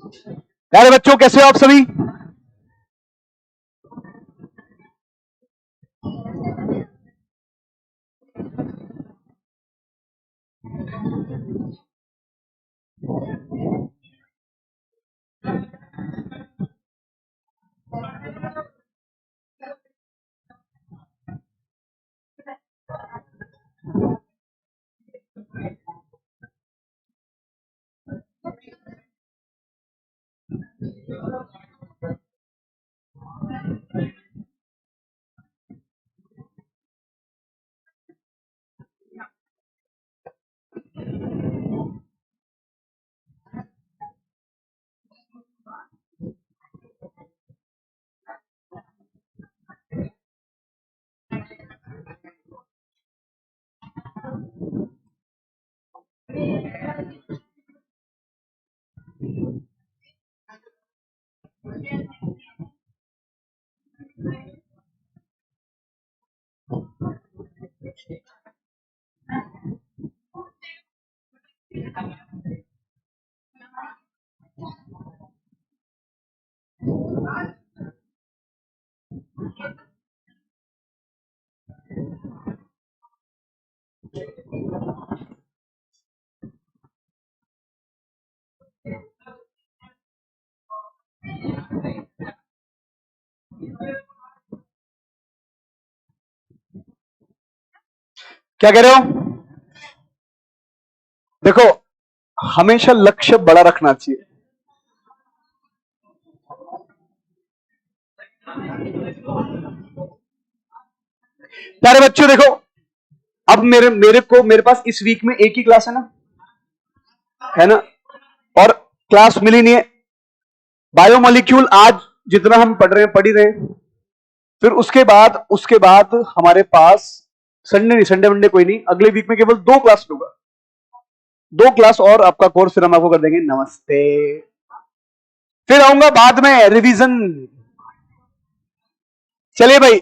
प्यारे बच्चों, कैसे हो आप सभी? क्या कह रहे हो? देखो, हमेशा लक्ष्य बड़ा रखना चाहिए। प्यारे बच्चों देखो, अब मेरे पास इस वीक में एक ही क्लास है ना, और क्लास मिली नहीं है। बायोमोलिक्यूल आज जितना हम पढ़ ही रहे हैं। फिर उसके बाद हमारे पास संडे नहीं, संडे वनडे कोई नहीं, अगले वीक में केवल 2 क्लास लूंगा। 2 क्लास और आपका कोर्स फिर हम आपको कर देंगे। नमस्ते। फिर आऊंगा बाद में रिवीजन। चलिए भाई,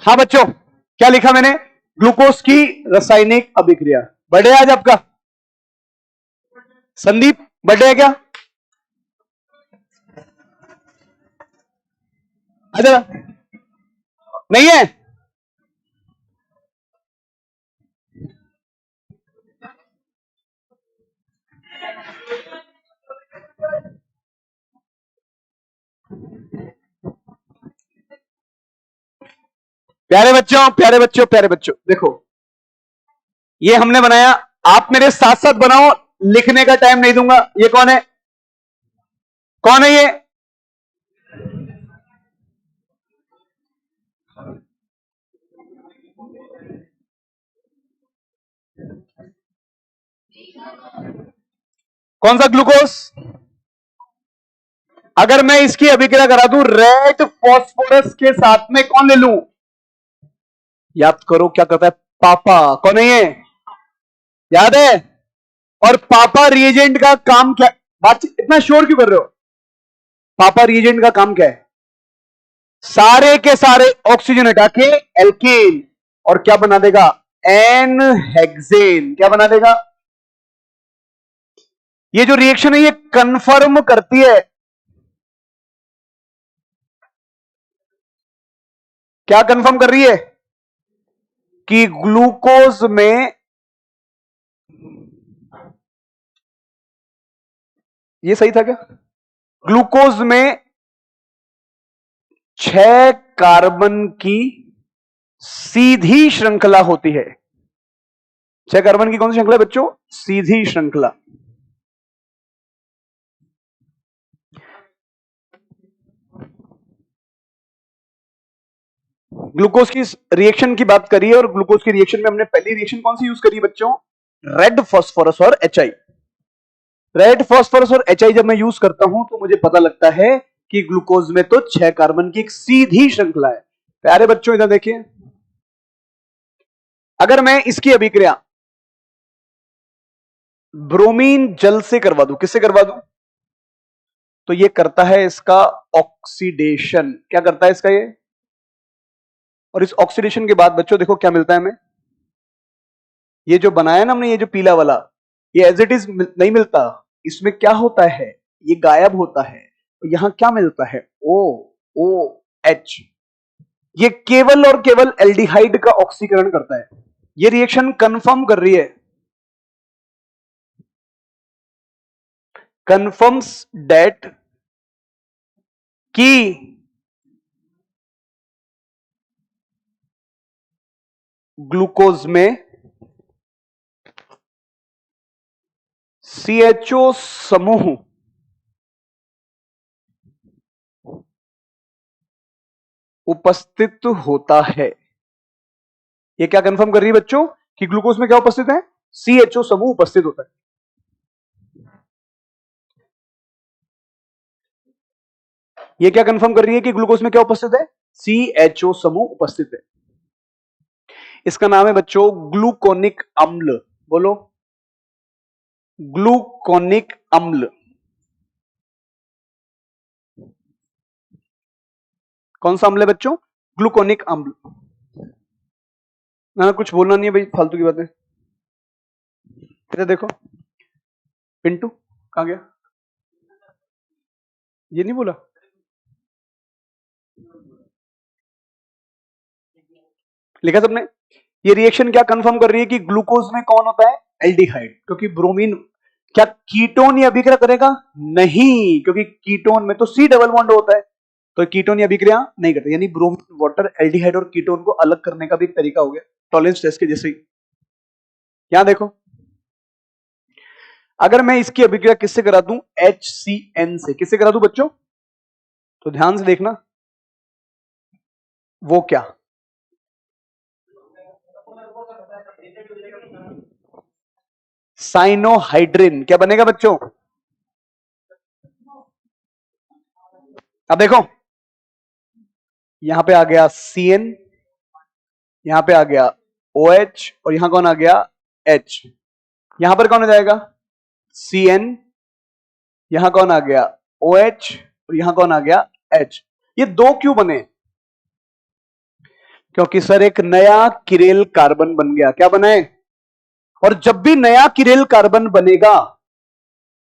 हाँ बच्चों, क्या लिखा मैंने? ग्लूकोज की रासायनिक अभिक्रिया। बर्थडे आज आपका? संदीप, बर्थडे है क्या? अच्छा, नहीं है? प्यारे बच्चों देखो, ये हमने बनाया, आप मेरे साथ साथ बनाओ, लिखने का टाइम नहीं दूंगा। ये कौन है? कौन है ये? कौन सा ग्लूकोज? अगर मैं इसकी अभिक्रिया करा दूं रेड फॉस्फोरस के साथ में, कौन ले लूं? याद करो क्या करता है पापा। कौन है ये? याद है? और पापा रिएजेंट का काम क्या? बात इतना श्योर क्यों कर रहे हो? पापा रिएजेंट का काम क्या है? सारे के सारे ऑक्सीजन हटा के एल्केन, और क्या बना देगा? N hexane. क्या बना देगा? ये जो रिएक्शन है ये कंफर्म करती है, क्या कंफर्म कर रही है? कि ग्लूकोज में, ये सही था क्या? ग्लूकोज में 6 कार्बन की सीधी श्रृंखला होती है। 6 कार्बन की कौन सी श्रृंखला है बच्चों? सीधी श्रृंखला। ग्लूकोज की रिएक्शन की बात करिए, और ग्लूकोज की रिएक्शन में हमने पहली रिएक्शन कौन सी यूज करी बच्चों? रेड फॉस्फोरस और एच आई। रेड फॉस्फोरस और एच आई जब मैं यूज करता हूं तो मुझे पता लगता है कि ग्लूकोज में तो 6 कार्बन की एक सीधी श्रृंखला है। प्यारे बच्चों इधर देखिए, अगर मैं इसकी अभिक्रिया ब्रोमीन जल से करवा दूं, किससे करवा दूं, तो ये करता है इसका ऑक्सीडेशन। क्या करता है इसका ये, और इस ऑक्सीडेशन के बाद बच्चों देखो क्या मिलता है हमें, ये जो बनाया ना हमने, ये जो पीला वाला, ये एज इट इज नहीं मिलता, इसमें क्या होता है, ये गायब होता है। तो यहां क्या मिलता है, ओ ओ एच। ये केवल और केवल एल्डिहाइड का ऑक्सीकरण करता है। ये रिएक्शन कंफर्म कर रही है, कंफर्म्स दैट की ग्लूकोज में CHO समूह उपस्थित होता है। ये क्या कंफर्म कर रही है बच्चों, कि ग्लूकोज में क्या उपस्थित है, CHO समूह उपस्थित होता है। ये क्या कंफर्म कर रही है कि ग्लूकोज में क्या उपस्थित है, CHO समूह उपस्थित है। इसका नाम है बच्चों ग्लूकोनिक अम्ल। बोलो, ग्लूकोनिक अम्ल। कौन सा अम्ल है बच्चों, ग्लूकोनिक अम्ल। ना कुछ बोलना नहीं है भाई, फालतू की बातें। इधर देखो, पिंटू कहां गया, ये नहीं बोला। लिखा सबने। ये रिएक्शन क्या कंफर्म कर रही है कि ग्लूकोज में कौन होता है, एल्डिहाइड। क्योंकि ब्रोमीन क्या कीटोन या अभिक्रिया करेगा, नहीं, क्योंकि कीटोन में तो C डबल बॉन्ड होता है, तो कीटोन या अभिक्रिया नहीं करता। यानी ब्रोमीन वाटर एल्डिहाइड और कीटोन को अलग करने का भी एक तरीका हो गया, टॉलेंस टेस्ट के जैसे ही। यहां देखो, अगर मैं इसकी अभिक्रिया किससे करा दूं, HCN से। किससे करा दूं बच्चों, तो ध्यान से देखना, वो क्या, साइनोहाइड्रिन। क्या बनेगा बच्चों, अब देखो, यहां पे आ गया CN, यहां पे आ गया OH, और यहां कौन आ गया, H। यहां पर कौन आ जाएगा, CN, यहां कौन आ गया, OH, और यहां कौन आ गया, H। ये दो क्यों बने, क्योंकि सर एक नया किरेल कार्बन बन गया। क्या बना है, और जब भी नया किरेल कार्बन बनेगा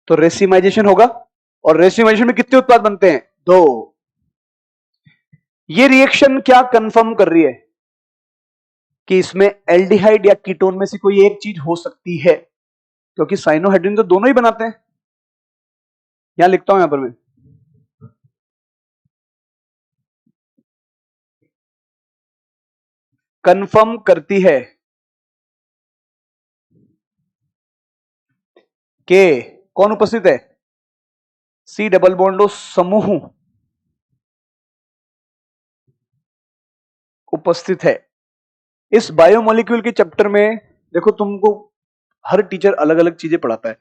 तो रेसिमाइजेशन होगा, और रेसिमाइजेशन में कितने उत्पाद बनते हैं, दो। ये रिएक्शन क्या कंफर्म कर रही है, कि इसमें एल्डिहाइड या कीटोन में से कोई एक चीज हो सकती है, क्योंकि साइनोहाइड्रिन तो दोनों ही बनाते हैं। यहां लिखता हूं, यहां पर मैं, कंफर्म करती है कि कौन उपस्थित है, C डबल बॉन्ड समूह उपस्थित है। इस बायोमोलिक्यूल के चैप्टर में देखो, तुमको हर टीचर अलग अलग चीजें पढ़ाता है,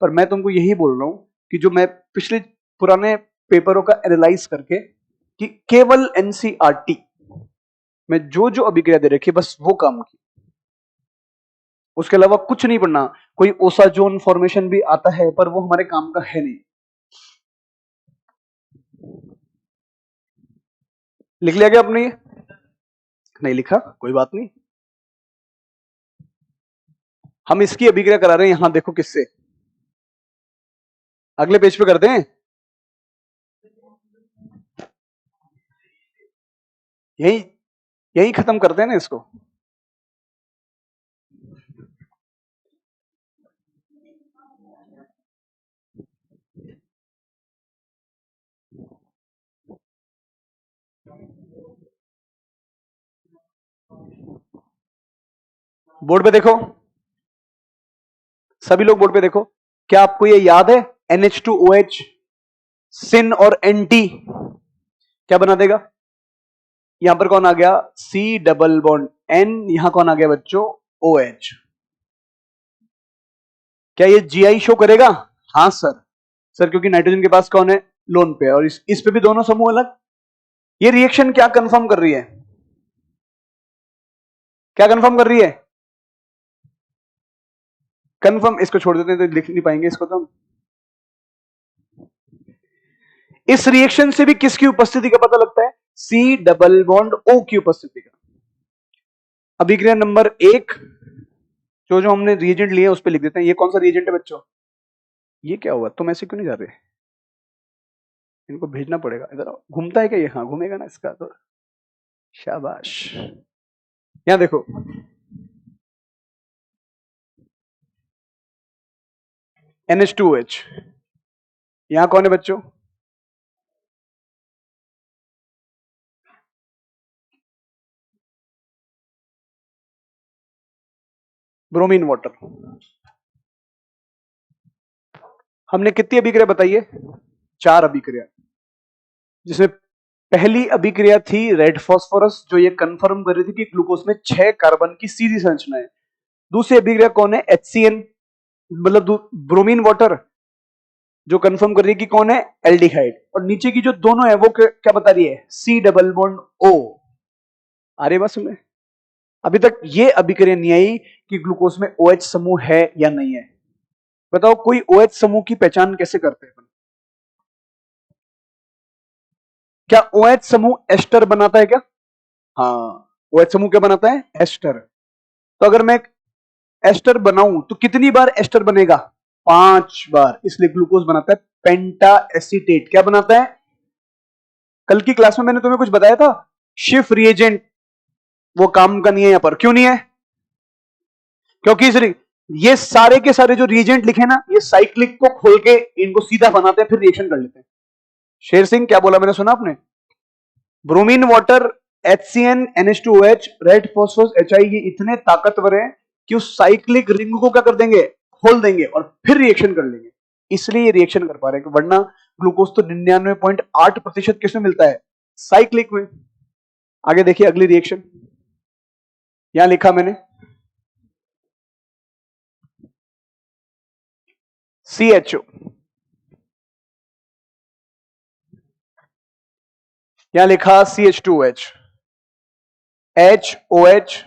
पर मैं तुमको यही बोल रहा हूं कि जो मैं पिछले पुराने पेपरों का एनालाइज करके, कि केवल NCERT में जो जो अभिक्रिया दे रखी है बस वो काम की, उसके अलावा कुछ नहीं पढ़ना। कोई ओसाजोन फॉर्मेशन भी आता है, पर वो हमारे काम का है नहीं। लिख लिया क्या आपने, ये नहीं लिखा, कोई बात नहीं। हम इसकी अभिक्रिया करा रहे हैं, यहां देखो किससे, अगले पेज पे करते हैं, यही यही खत्म करते हैं ना इसको। बोर्ड पे देखो, सभी लोग बोर्ड पे देखो। क्या आपको ये याद है, NH2OH सिन और NT क्या बना देगा, यहां पर कौन आ गया, C डबल बॉन्ड N, यहां कौन आ गया बच्चों, OH। क्या ये GI शो करेगा, हाँ सर। सर क्योंकि नाइट्रोजन के पास कौन है, लोन पे, और इस पे भी दोनों समूह अलग। ये रिएक्शन क्या कंफर्म कर रही है, क्या कंफर्म कर रही है, कंफर्म, इसको छोड़ देते हैं तो लिख नहीं पाएंगे इसको तो हम। इस रिएक्शन से भी किसकी उपस्थिति का पता लगता है? सी डबल बॉन्ड ओ की उपस्थिति का। अभिक्रिया नंबर 1, जो जो हमने रिएजेंट लिए उस पर लिख देते हैं। ये कौन सा रिएजेंट है बच्चों? ये क्या हुआ, तुम ऐसे क्यों नहीं जा रहे? इनको भेजना पड़ेगा। इधर घूमता है क्या ये? हाँ घूमेगा ना इसका तो। शाबाश। यहां देखो, NH2OH। यहां कौन है बच्चों? Bromine water. हमने कितनी अभिक्रिया बताई है? 4 अभिक्रिया, जिसमें पहली अभिक्रिया थी रेड फास्फोरस, जो ये कंफर्म कर रही थी कि ग्लूकोज में 6 कार्बन की सीधी संरचना है। दूसरी अभिक्रिया कौन है? HCN, मतलब ब्रोमीन वाटर, जो कंफर्म कर रही है कि कौन है? एल्डिहाइड। और नीचे की जो दोनों है वो क्या बता रही है? C double bond O. अरे बस में अभी तक ये अभिक्रिया नहीं आई कि ग्लूकोज में OH समूह है या नहीं है। बताओ, कोई OH समूह की पहचान कैसे करते हैं? क्या OH समूह एस्टर बनाता है क्या? हाँ, OH समूह क्या बनाता है? एस्टर। तो अगर मैं एस्टर बनाऊं तो कितनी बार एस्टर बनेगा? 5 बार। इसलिए ग्लूकोज बनाता है पेंटा एसीटेट। क्या बनाता है? कल की क्लास में मैंने तुम्हें कुछ बताया था, शिफ रिएजेंट, वो काम का नहीं है यहां पर। क्यों नहीं है? क्योंकि ये सारे के सारे जो रिएजेंट लिखे ना, ये साइक्लिक को खोल के इनको सीधा बनाते हैं, फिर रिएक्शन कर लेते हैं। शेर सिंह क्या बोला मैंने सुना आपने? Bromine water, HCN, NH2OH, red phosphorus, HI, ये इतने ताकतवर हैं कि उस साइक्लिक रिंग को क्या कर देंगे? खोल देंगे और फिर रिएक्शन कर लेंगे। इसलिए ये रिएक्शन कर पा रहे हैं, वरना ग्लूकोज तो 99.8% किसमें मिलता है? साइक्लिक में। आगे देखिए अगली रिएक्शन, यहां लिखा मैंने CHO, यहां लिखा CH2OH, HOH,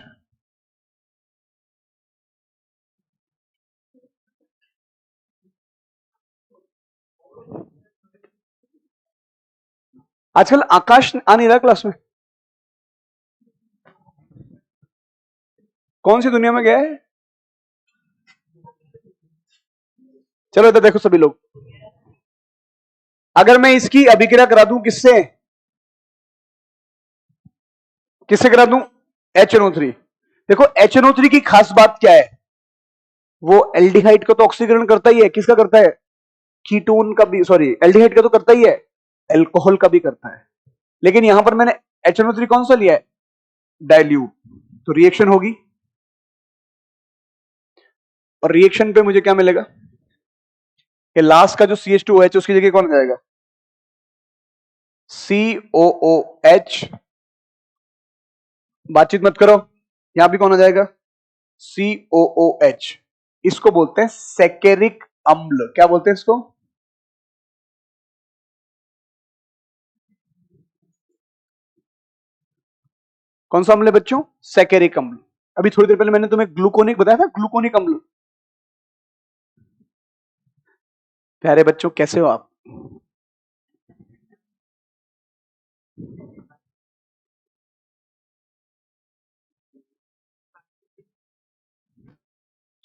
आजकल आकाश आ नहीं रहा क्लास में। कौन सी दुनिया में गया है? चलो इधर देखो सभी लोग, अगर मैं इसकी अभिक्रिया करा दूं किससे? किससे करा दूं? HNO3। देखो HNO3 की खास बात क्या है? वो एल्डिहाइड का तो ऑक्सीकरण करता ही है। किसका करता है? कीटोन का भी, सॉरी एल्डिहाइड का तो करता ही है, एल्कोहल का भी करता है। लेकिन यहां पर मैंने HNO3 कौन सा लिया है? डाइल्यूट। तो रिएक्शन होगी और रिएक्शन पे मुझे क्या मिलेगा? कि लास्ट का जो CH2OH उसकी जगह कौन जाएगा? COOH। बातचीत मत करो, यहां भी कौन आ जाएगा? COOH। इसको बोलते हैं सेकेरिक अम्ल। क्या बोलते हैं इसको? कौन सा अम्ल है बच्चों? सेकेरिक अम्ल। अभी थोड़ी देर पहले मैंने तुम्हें ग्लूकोनिक बताया था, ग्लूकोनिक अम्ल। प्यारे बच्चों कैसे हो आप?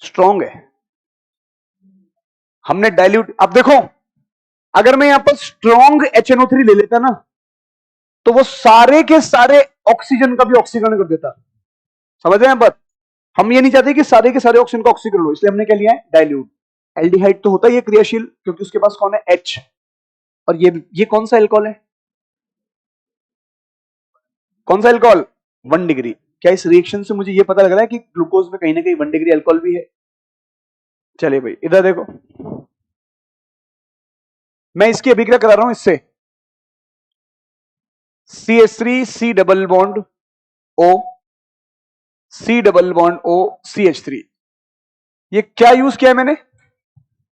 स्ट्रॉन्ग है। हमने डाइल्यूट, अब देखो, अगर मैं यहां पर स्ट्रॉन्ग HNO3 ले लेता ना, तो वो सारे के सारे ऑक्सीजन का भी ऑक्सीकरण कर देता। समझ रहे हैं बात? हम ये नहीं चाहते कि सारे के सारे ऑक्सीजन का ऑक्सीकरण हो, इसलिए हमने क्या लिया है? डाइल्यूट। एल्डिहाइड तो होता ही है क्रियाशील, क्योंकि उसके पास कौन है? H। और ये कौन सा एल्कोहल है? कौन सा एल्कोहल? 1 डिग्री। क्या इस रिएक्शन से मुझे ये पता लग रहा है कि ग्लूकोज में कहीं ना कहीं 1 डिग्री एल्कोहल भी है? चलिए भाई इधर देखो, मैं इसकी अभिक्रिया करा रहा हूं इससे, CH3, C double bond O, C double bond O, CH3। ये क्या यूज किया है मैंने?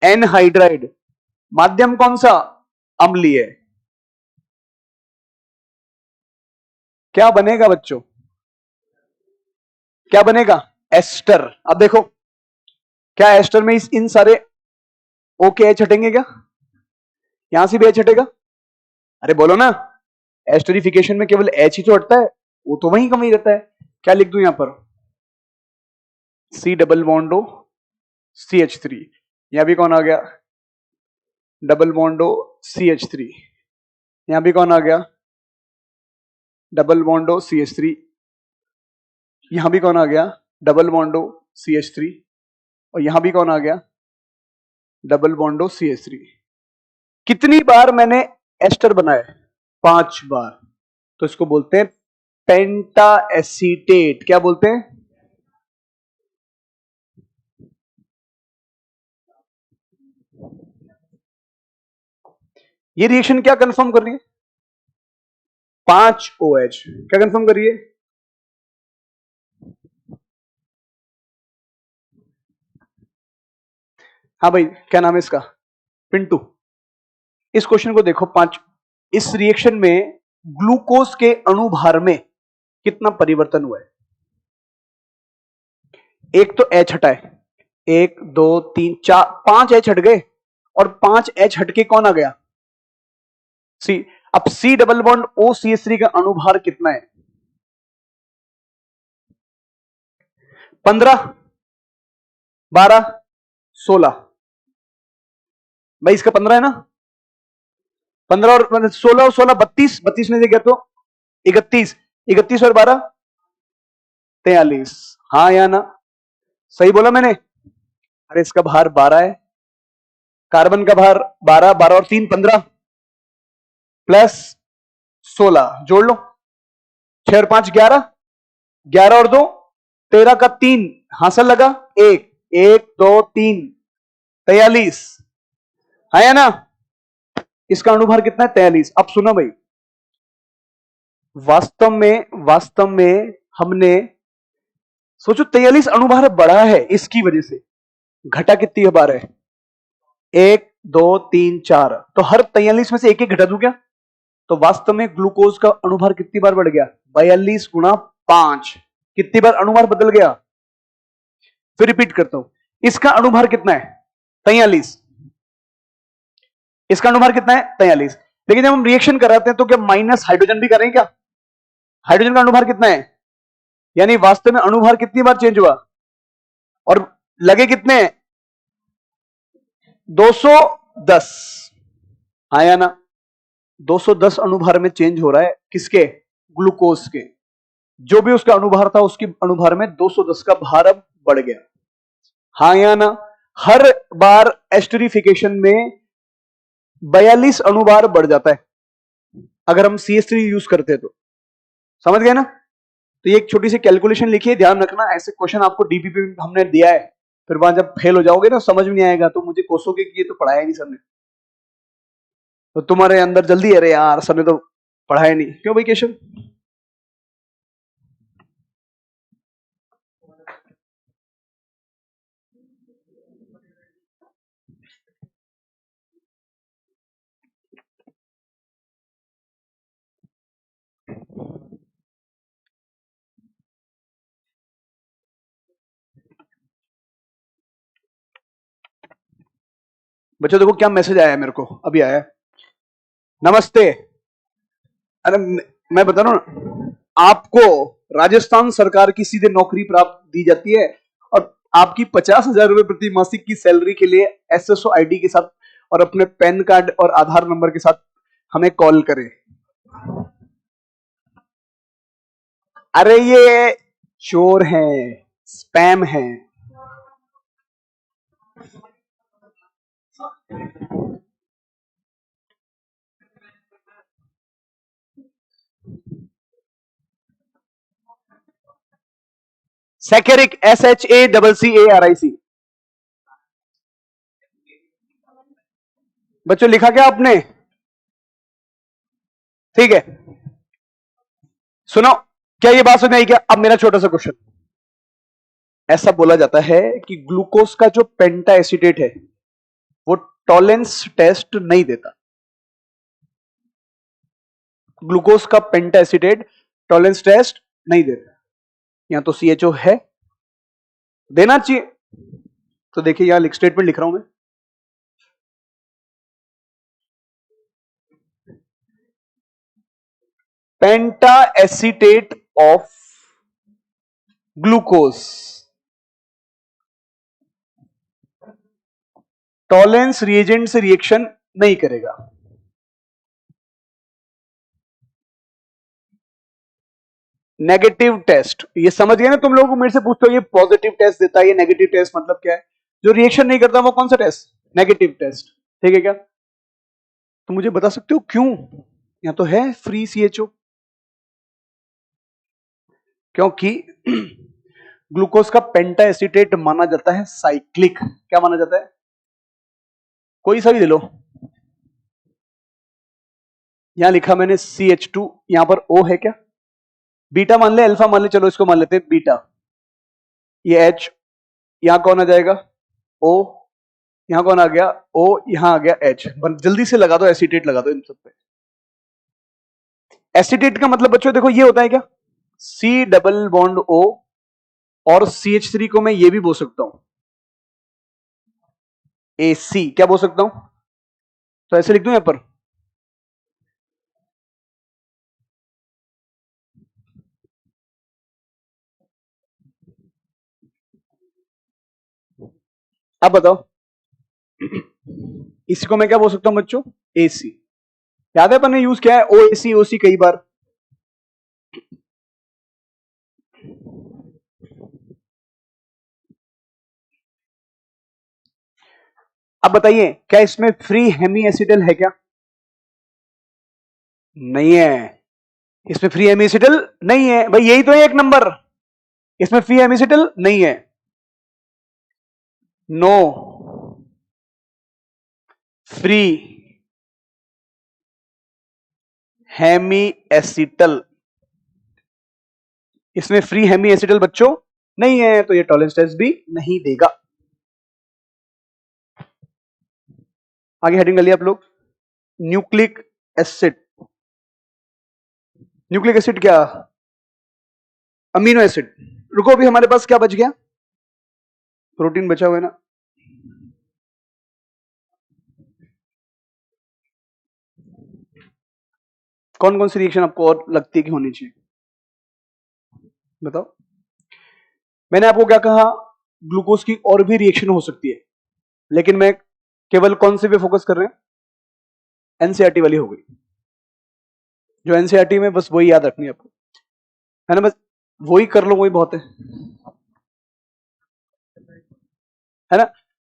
एनहाइड्राइड। माध्यम कौन सा? अम्लीय। क्या बनेगा बच्चों? क्या बनेगा? एस्टर। अब देखो क्या एस्टर में इन सारे ओ के एच हटेंगे क्या? यहां से भी एच हटेगा? अरे बोलो ना, एस्टरिफिकेशन में केवल एच ही तो हटता है, वो तो वहीं कम ही रहता है। क्या लिख दूं यहां पर? C double बॉन्डो CH3। यहां भी कौन आ गया? Double बॉन्डो CH3। यहां भी कौन आ गया? Double बॉन्डो CH3। यहां भी कौन आ गया? Double बॉन्डो CH3। और यहां भी कौन आ गया? Double बॉन्डो CH3। कितनी बार मैंने एस्टर बनाया? 5 बार। तो इसको बोलते हैं पेंटा एसीटेट। क्या बोलते हैं? ये रिएक्शन क्या कंफर्म कर रही है? 5 OH। क्या कंफर्म कर रही है? हाँ भाई, क्या नाम है इसका? पिंटू। इस क्वेश्चन को देखो, 5। इस रिएक्शन में ग्लूकोज के अणुभार में कितना परिवर्तन हुआ है? एक तो एच हटा है, 1 2 3 4 5 एच हट गए, और 5 एच हटके कौन आ गया? सी। अब सी डबल बॉन्ड OCH3 का अणुभार कितना है? 15 12 16। भाई इसका 15 है ना? 15 और 16 और 16 32, 32 में से गया तो 31, 31 और 12 43। हाँ या ना? सही बोला मैंने? अरे इसका भार 12 है, कार्बन का भार 12, 12 और 3 15 प्लस 16 जोड़ लो, 6 और 5 11, 11 और 2 13 का 3 हासिल लगा 1, 1 2 3 43। है या ना? इसका अणुभार कितना है? 43। अब सुनो भाई, वास्तव में हमने सोचो 43 अणुभार बढ़ा है, इसकी वजह से घटा कितनी बार है? 1 2 3 4। तो हर 43 में से एक एक घटा दूं क्या? तो वास्तव में ग्लूकोज का अणुभार कितनी बार बढ़ गया? 42 गुणा 5। कितनी बार अणुभार बदल गया? फिर रिपीट करता हूं, इसका अणुभार कितना है? 43। इसका अणुभार कितना है? 43। लेकिन जब हम रिएक्शन कराते हैं तो क्या माइनस हाइड्रोजन भी करें क्या? हाइड्रोजन का अणुभार कितना है? यानी वास्तव में अणुभार कितनी बार चेंज हुआ? और लगे कितने? 210। हाँ या ना? 210 अणुभार में चेंज हो रहा है, किसके? ग्लूकोज के। जो भी उसका अणुभार था, उसके अणुभार में 210 का भार अब बढ़ गया। हाँ या ना? हर बार एस्टरिफिकेशन में 42 अणुभार बढ़ जाता है अगर हम CH3 यूज करते हैं तो। समझ गए ना? तो ये एक छोटी सी कैलकुलेशन लिखिए, ध्यान रखना, ऐसे क्वेश्चन आपको डीपीपी में हमने दिया है, फिर वहां जब फेल हो जाओगे ना, समझ में नहीं आएगा, तो मुझे कोसोगे कि ये तो पढ़ाया नहीं सर ने, तो तुम्हारे अंदर जल्दी, अरे यार सर ने तो पढ़ाया नहीं। क्यों भाई केशव? बच्चों देखो क्या मैसेज आया है, मेरे को अभी आया है। नमस्ते। अरे मैं बता रहा हूँ, आपको राजस्थान सरकार की सीधे नौकरी प्राप्त दी जाती है, और आपकी 50,000 रुपए प्रति मासिक की सैलरी के लिए SSO ID के साथ और अपने पैन कार्ड और आधार नंबर के साथ हमें कॉल करें। अरे ये चोर हैं, स्पैम हैं। सैकेरिक SHACCARIC। बच्चों लिखा क्या आपने? ठीक है, सुनो, क्या ये बात समझ आई क्या? अब मेरा छोटा सा क्वेश्चन। ऐसा बोला जाता है कि ग्लूकोज का जो पेंटा एसिडेट है वो टॉलेंस टेस्ट नहीं देता। ग्लूकोज का पेंटा एसिडेट टॉलेंस टेस्ट नहीं देता। यहां तो CHO है, देना चाहिए। तो देखिए यहां स्टेटमेंट लिख रहा हूं मैं, penta acetate of glucose Tollens reagent से रिएक्शन नहीं करेगा। नेगेटिव टेस्ट, ये समझ गए ना तुम लोगों को, मेरे से पूछते हो ये पॉजिटिव टेस्ट देता है, ये नेगेटिव टेस्ट मतलब क्या है? जो रिएक्शन नहीं करता वो कौन सा टेस्ट? Negative test. ठीक है क्या? तो मुझे बता सकते हो क्यों? यहां तो है फ्री सीएचओ, क्योंकि ग्लूकोज का पेंटा एसीटेट माना जाता है साइक्लिक। क्या माना जाता है? कोई सा भी ले लो, यहां लिखा मैंने CH2, यहां पर O है क्या? बीटा मान ले, अल्फा मान ले, चलो इसको मान लेते हैं बीटा, ये H, यहां कौन आ जाएगा? O, यहां कौन आ गया? O, यहां आ गया H। जल्दी से लगा दो एसीटेट, लगा दो इन सब पे। एसीटेट का मतलब बच्चों देखो ये होता है क्या? C डबल बॉन्ड O, और CH3 को मैं ये भी बोल सकता हूं AC। क्या बोल सकता हूं? तो ऐसे लिख दूं यहां पर, अब बताओ इसको मैं क्या बोल सकता हूं बच्चों? AC। याद है अपन ने यूज किया है OAC OC कई बार। अब बताइए क्या इसमें फ्री हेमी एसिटल है क्या? नहीं है, इसमें फ्री हेमी एसिटल नहीं है भाई, यही तो है एक नंबर, इसमें फ्री हेमी एसिटल नहीं है। नो फ्री हेमी एसिटल, इसमें फ्री हेमी एसिटल बच्चों नहीं है, तो ये टॉलेंस टेस्ट भी नहीं देगा। आगे हेडिंग कर लिया आप लोग, न्यूक्लिक एसिड। न्यूक्लिक एसिड क्या? Amino acid. रुको अभी हमारे पास क्या बच गया? प्रोटीन बचा हुआ है ना? कौन कौन सी रिएक्शन आपको और लगती है कि होनी चाहिए? बताओ। मैंने आपको क्या कहा? ग्लूकोज की और भी रिएक्शन हो सकती है, लेकिन मैं केवल कौन से पे फोकस कर रहे हैं? एनसीईआरटी वाली हो गई, जो एनसीईआरटी में बस वही याद रखनी है आपको, है ना? बस वही कर लो, वही बहुत है ना?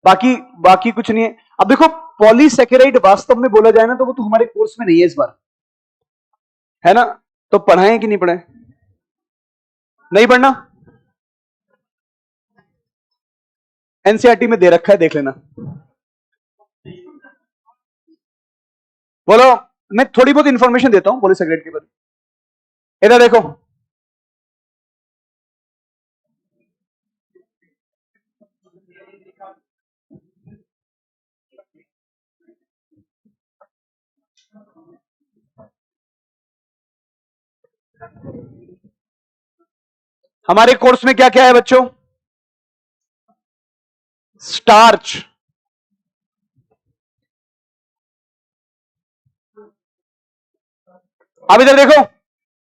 बाकी बाकी कुछ नहीं है। अब देखो पॉलीसेकेराइड वास्तव में बोला जाए ना तो वो तो हमारे कोर्स में नहीं है इस बार, है ना? तो पढ़ाएं कि नहीं पढ़ाएं? नहीं पढ़ना? एनसीईआरटी में दे रखा है, देख लेना। बोलो, मैं थोड़ी बहुत इंफॉर्मेशन देता हूं पॉलीसेकेराइड के बारे में। इधर देखो, हमारे कोर्स में क्या क्या है बच्चों? स्टार्च, अब इधर देखो,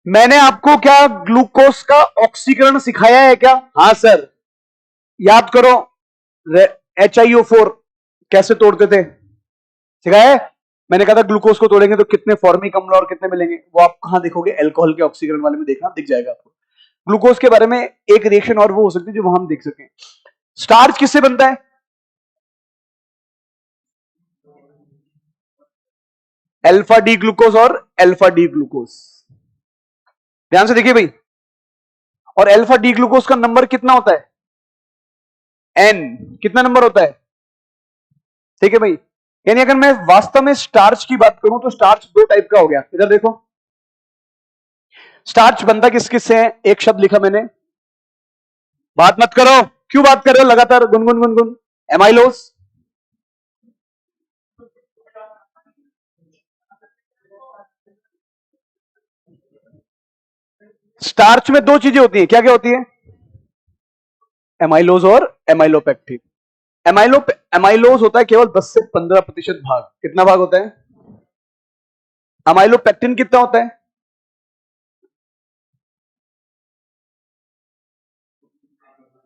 मैंने आपको क्या ग्लूकोज का ऑक्सीकरण सिखाया है क्या? हाँ सर, याद करो, HiO4 कैसे तोड़ते थे, सिखाया है? मैंने कहा था ग्लूकोज को तोड़ेंगे तो कितने फॉर्मिक अम्ल और कितने मिलेंगे, वो आप कहां देखोगे? अल्कोहल के ऑक्सीकरण वाले में देखना, दिख जाएगा आपको। ग्लूकोज के बारे में एक रिएक्शन और वो हो सकती है जो वहां हम देख सकें। स्टार्च किससे बनता है? अल्फा डी ग्लूकोज और अल्फा डी ग्लूकोज, ध्यान से देखिए भाई। और अल्फा डी ग्लूकोज का नंबर कितना होता है? N। कितना नंबर होता है? ठीक है भाई। यानी अगर मैं वास्तव में स्टार्च की बात करूं तो स्टार्च दो टाइप का हो गया। इधर देखो, स्टार्च बनता किस किस से है? एक शब्द लिखा मैंने, बात मत करो, क्यों बात कर रहे हो लगातार? गुनगुन गुनगुन। एमाइलोस। स्टार्च में दो चीजें होती हैं, क्या क्या होती है? एमाइलोज और एमाइलोपेक्टिन। एमाइलोज होता है केवल 10 से 15% भाग। कितना भाग होता है? अमाइलोपेक्टिन कितना होता है?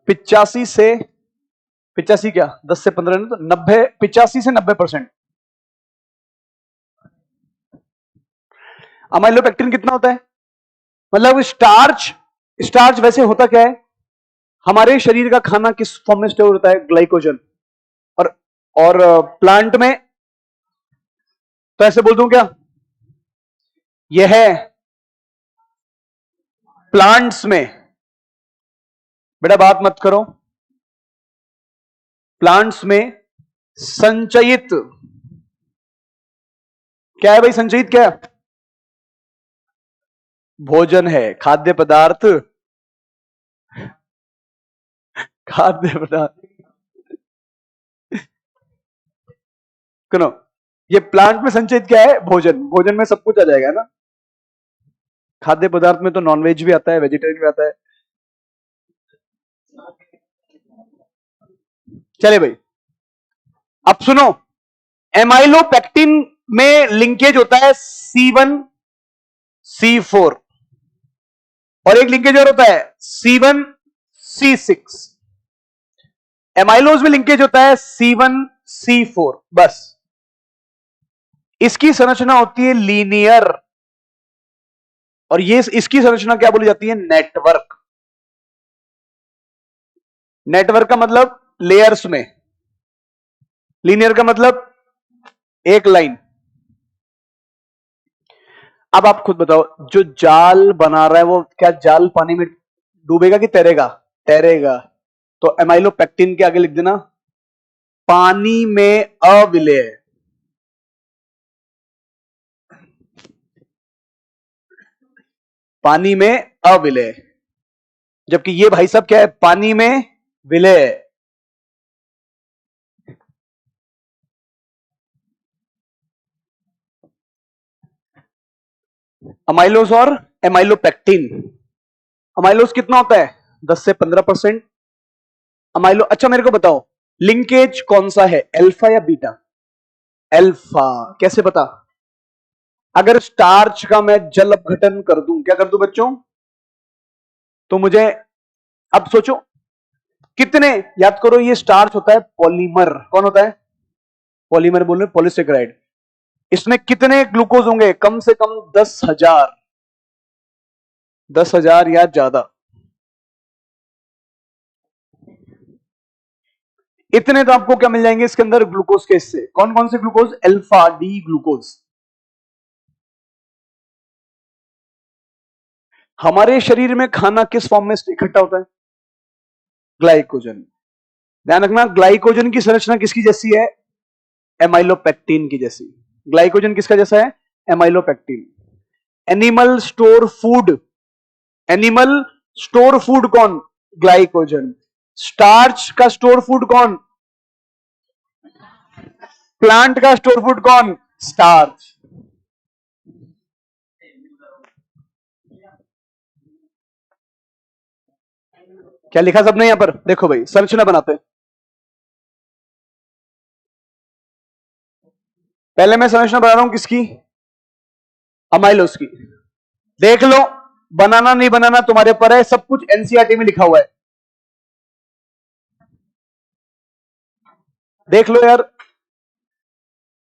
85 से 85 क्या 10 से 15 नहीं तो 90, 85 से 90%। अमाइलोपेक्टिन कितना होता है? मतलब स्टार्च वैसे होता क्या है, हमारे शरीर का खाना किस फॉर्म में स्टोर होता है? ग्लाइकोजन। और प्लांट में तो ऐसे बोल दूं क्या, यह है प्लांट्स में, बेटा बात मत करो, प्लांट्स में संचयित क्या है भाई? संचयित क्या है? भोजन है, खाद्य पदार्थ, खाद्य पदार्थ। सुनो, ये प्लांट में संचयित क्या है? भोजन। भोजन में सब कुछ आ जाएगा ना। खाद्य पदार्थ में तो नॉनवेज भी आता है, वेजिटेरियन भी आता है। चले भाई, अब सुनो, एमाइलोपेक्टिन में लिंकेज होता है C1C4 और एक लिंकेज और होता है C1C6। एमाइलोज में लिंकेज होता है C1C4 बस। इसकी संरचना होती है लीनियर और ये इसकी संरचना क्या बोली जाती है? नेटवर्क। नेटवर्क का मतलब लेयर्स में, लीनियर का मतलब एक लाइन। अब आप खुद बताओ, जो जाल बना रहा है वो क्या जाल पानी में डूबेगा कि तैरेगा? तैरेगा। तो एमाइलोपेक्टिन के आगे लिख देना पानी में अविलेय। पानी में अविलेय, जबकि ये भाई साहब क्या है? पानी में विलेय। अमाइलोज और एमाइलोपेक्टिन। अमाइलोज कितना होता है? 10 से 15%। अमाइलो, अच्छा मेरे को बताओ लिंकेज कौन सा है, अल्फा या बीटा? अल्फा। कैसे पता? अगर स्टार्च का मैं जल अपघटन कर दूं, क्या कर दूं बच्चों, तो मुझे, अब सोचो कितने, याद करो ये स्टार्च होता है पॉलीमर। कौन होता है? पॉलीमर बोल रहे, पॉलीसेकेराइड। इसमें कितने ग्लूकोज होंगे? कम से कम 10,000, 10,000 या ज्यादा। इतने तो आपको क्या मिल जाएंगे इसके अंदर ग्लूकोज के हिस्से। कौन कौन से ग्लूकोज? Alpha D glucose. हमारे शरीर में खाना किस फॉर्म में इकट्ठा होता है? ग्लाइकोजन। ध्यान रखना, ग्लाइकोजन की संरचना किसकी जैसी है? एमाइलोपेक्टिन की जैसी। ग्लाइकोजन किसका जैसा है? Amylopectin. Animal store food, animal store food कौन? ग्लाइकोजन। स्टार्च का स्टोर फूड कौन? प्लांट का स्टोर फूड कौन? स्टार्च। क्या लिखा सबने यहां पर? देखो भाई संरचना बनाते हैं। पहले मैं संरचना बना रहा हूं किसकी? अमाइलोज की। देख लो, बनाना नहीं बनाना तुम्हारे ऊपर है, सब कुछ एनसीईआरटी में लिखा हुआ है। देख लो यार,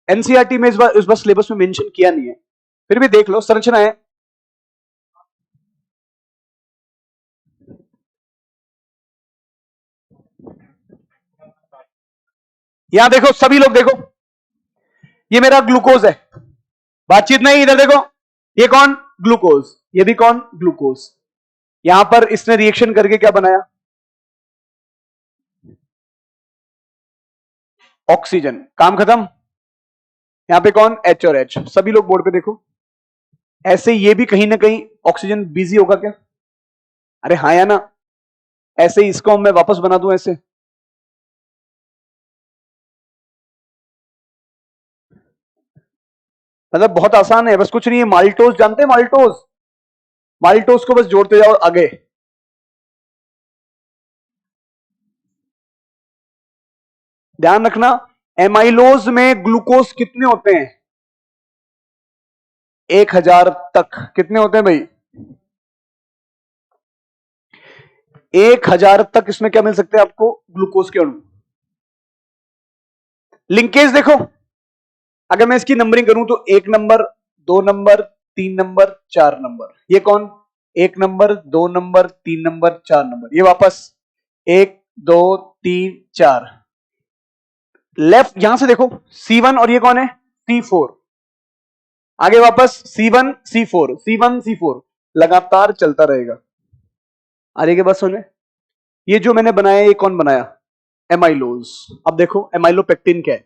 एनसीईआरटी में इस बार सिलेबस में मेंशन किया नहीं है, फिर भी देख लो, संरचना है। यहां देखो सभी लोग देखो, ये मेरा ग्लूकोज है, बातचीत नहीं, इधर देखो, ये कौन? ग्लूकोज। ये भी कौन? ग्लूकोज। यहां पर इसने रिएक्शन करके क्या बनाया? ऑक्सीजन। काम खत्म। यहां पे कौन? H और H। सभी लोग बोर्ड पे देखो। ऐसे ये भी कहीं ना कहीं ऑक्सीजन बिजी होगा क्या? अरे हाँ या ना? ऐसे ही इसको मैं वापस बना दूं ऐसे। मतलब बहुत आसान है, बस कुछ नहीं है। माल्टोज जानते हैं? माल्टोज, माल्टोज को बस जोड़ते जाओ आगे। ध्यान रखना, एमाइलोज में ग्लूकोज कितने होते हैं? 1000 तक। कितने होते हैं भाई? 1000 तक इसमें क्या मिल सकते हैं आपको? ग्लूकोज के अणु। लिंकेज देखो, अगर मैं इसकी नंबरिंग करूं तो 1 नंबर, 2 नंबर, 3 नंबर, 4 नंबर। ये कौन? 1 नंबर, 2 नंबर, 3 नंबर, 4 नंबर। ये वापस 1 2 3 4। लेफ्ट यहां से देखो C1, और ये कौन है? C4। आगे वापस C1 C4 C1 C4, लगातार चलता रहेगा। आगे के बात सुने, ये जो मैंने बनाया ये कौन बनाया? एमाइलोज। अब देखो एमाइलोपेक्टिन क्या है?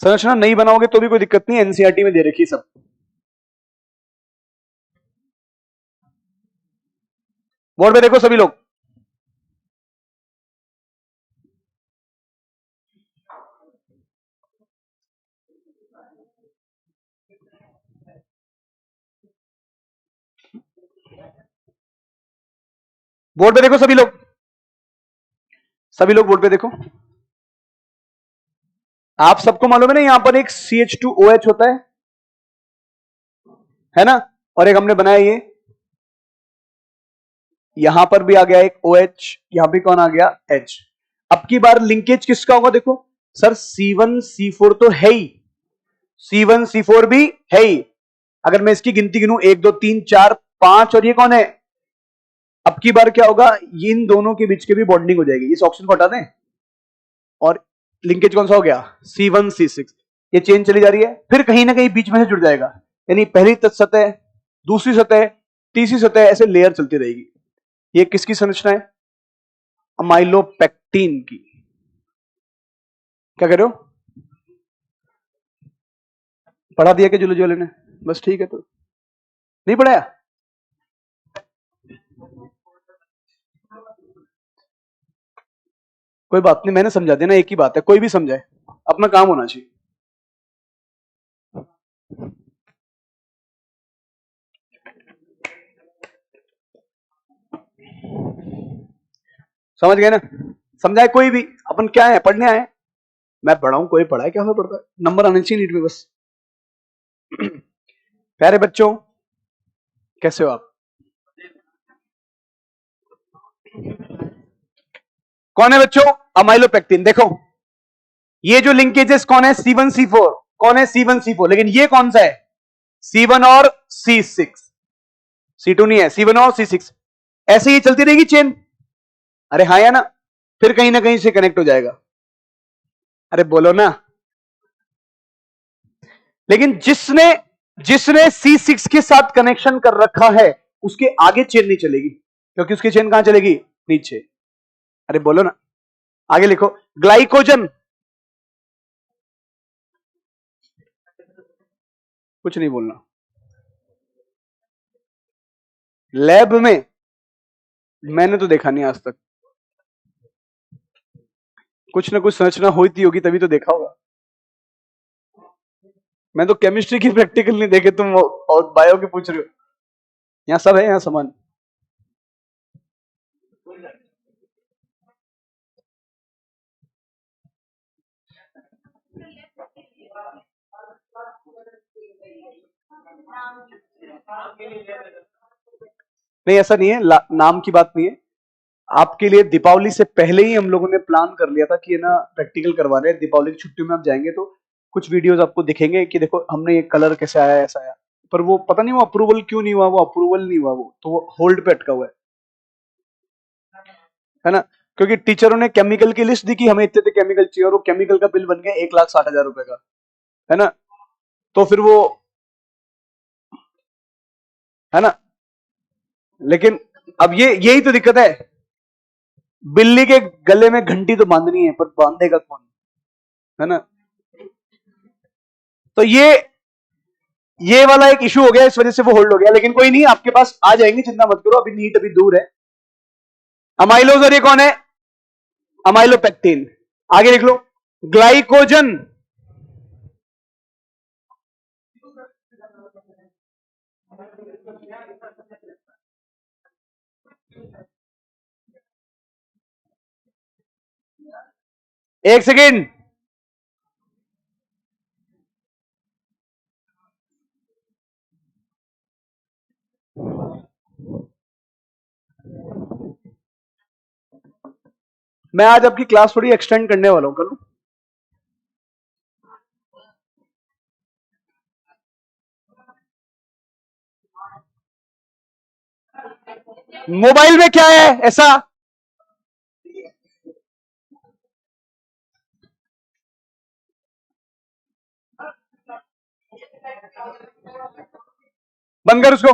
संरचना नहीं बनाओगे तो भी कोई दिक्कत नहीं, एनसीईआरटी में दे रखी सब। बोर्ड पे देखो सभी लोग। बोर्ड पे देखो सभी लोग, सभी लोग बोर्ड पे देखो। आप सबको मालूम है ना, यहां पर एक CH2OH होता है ना? और एक हमने बनाया ये, यहां पर भी आ गया एक OH, यहां भी कौन आ गया? H। अब की बार लिंकेज किसका होगा? देखो सर C1 C4 तो है ही, C1 C4 भी है ही। अगर मैं इसकी गिनती गिनूं 1 2 3 4 5, और ये कौन है? अब की बार क्या होगा? इन दोनों के बीच के भी बॉन्डिंग हो जाएगी। इस ऑप्शन को हटा दें, और लिंकेज कौन सा हो गया? C1 C6। ये चेन चली जा रही है, फिर कहीं ना कहीं बीच में से जुड़ जाएगा, यानी पहली सतह, दूसरी सतह, तीसरी सतह, ऐसे लेयर चलती रहेगी। ये किसकी संरचना है? अमाइलोपेक्टिन की। क्या कह रहे हो? पढ़ा दिया कि जूलॉजी वाले ने? बस ठीक है, तो नहीं पढ़ाया? कोई बात नहीं, मैंने समझा दिया ना, एक ही बात है, कोई भी समझाए, अपना काम होना चाहिए। समझ गए ना? समझाए कोई भी, अपन क्या है? पढ़ने आए। मैं पढ़ाऊं, कोई पढ़ाए, क्या हो पड़ता है, नंबर आने चाहिए नीट में बस। प्यारे बच्चों, कैसे हो आप? कौन है बच्चों? अमाइलोपेक्टिन। देखो ये जो लिंकेजेस कौन है? C1 C4। कौन है? C1 C4। लेकिन ये कौन सा है? C1 और C6। C2 नहीं है, C1 और C6। ऐसे ही चलती रहेगी चेन। अरे हाँ या ना? फिर कहीं ना कहीं से कनेक्ट हो जाएगा। अरे बोलो ना। लेकिन जिसने जिसने C6 के साथ कनेक्शन कर रखा है उसके आगे चेन नहीं चलेगी, क्योंकि उसकी चेन कहां चलेगी? नीचे। अरे बोलो ना, आगे लिखो। ग्लाइकोजन, कुछ नहीं बोलना। लैब में मैंने तो देखा नहीं आज तक। कुछ ना कुछ संरचना होती होगी तभी तो देखा होगा। मैं तो केमिस्ट्री की प्रैक्टिकल नहीं देखे, तुम और बायो के पूछ रहे हो। यहाँ सब है, यहाँ समान। नहीं ऐसा नहीं है, नाम की बात नहीं है। आपके लिए दीपावली से पहले ही हम लोगों ने प्लान कर लिया था कि ना प्रैक्टिकल करवा रहे हैं। दीपावली की छुट्टी में आप जाएंगे तो कुछ वीडियोस आपको दिखेंगे कि देखो हमने ये कलर कैसे आया, ऐसा आया। पर वो पता नहीं वो अप्रूवल क्यों नहीं हुआ, वो अप्रूवल नहीं हुआ, वो तो वो होल्ड पे अटका हुआ है ना? क्योंकि टीचरों ने केमिकल की लिस्ट दी कि हमें इतने केमिकल चाहिए, और वो केमिकल का बिल बन गया 1,60,000 रुपए का, है ना? तो फिर वो, है ना? लेकिन अब ये यही तो दिक्कत है। बिल्ली के गले में घंटी तो बांधनी है, पर बांधेगा कौन? है ना? तो ये वाला एक इशू हो गया, इस वजह से वो होल्ड हो गया। लेकिन कोई नहीं, आपके पास आ जाएंगे, चिंता मत करो, अभी नीट अभी दूर है। अमाइलोज, और ये कौन है? अमाइलोपेक्टिन। आगे लिख लो, ग्लाइकोजन। एक सेकेंड, मैं आज आपकी क्लास थोड़ी एक्सटेंड करने वाला हूं, करूं? मोबाइल में क्या है ऐसा? बंद कर उसको।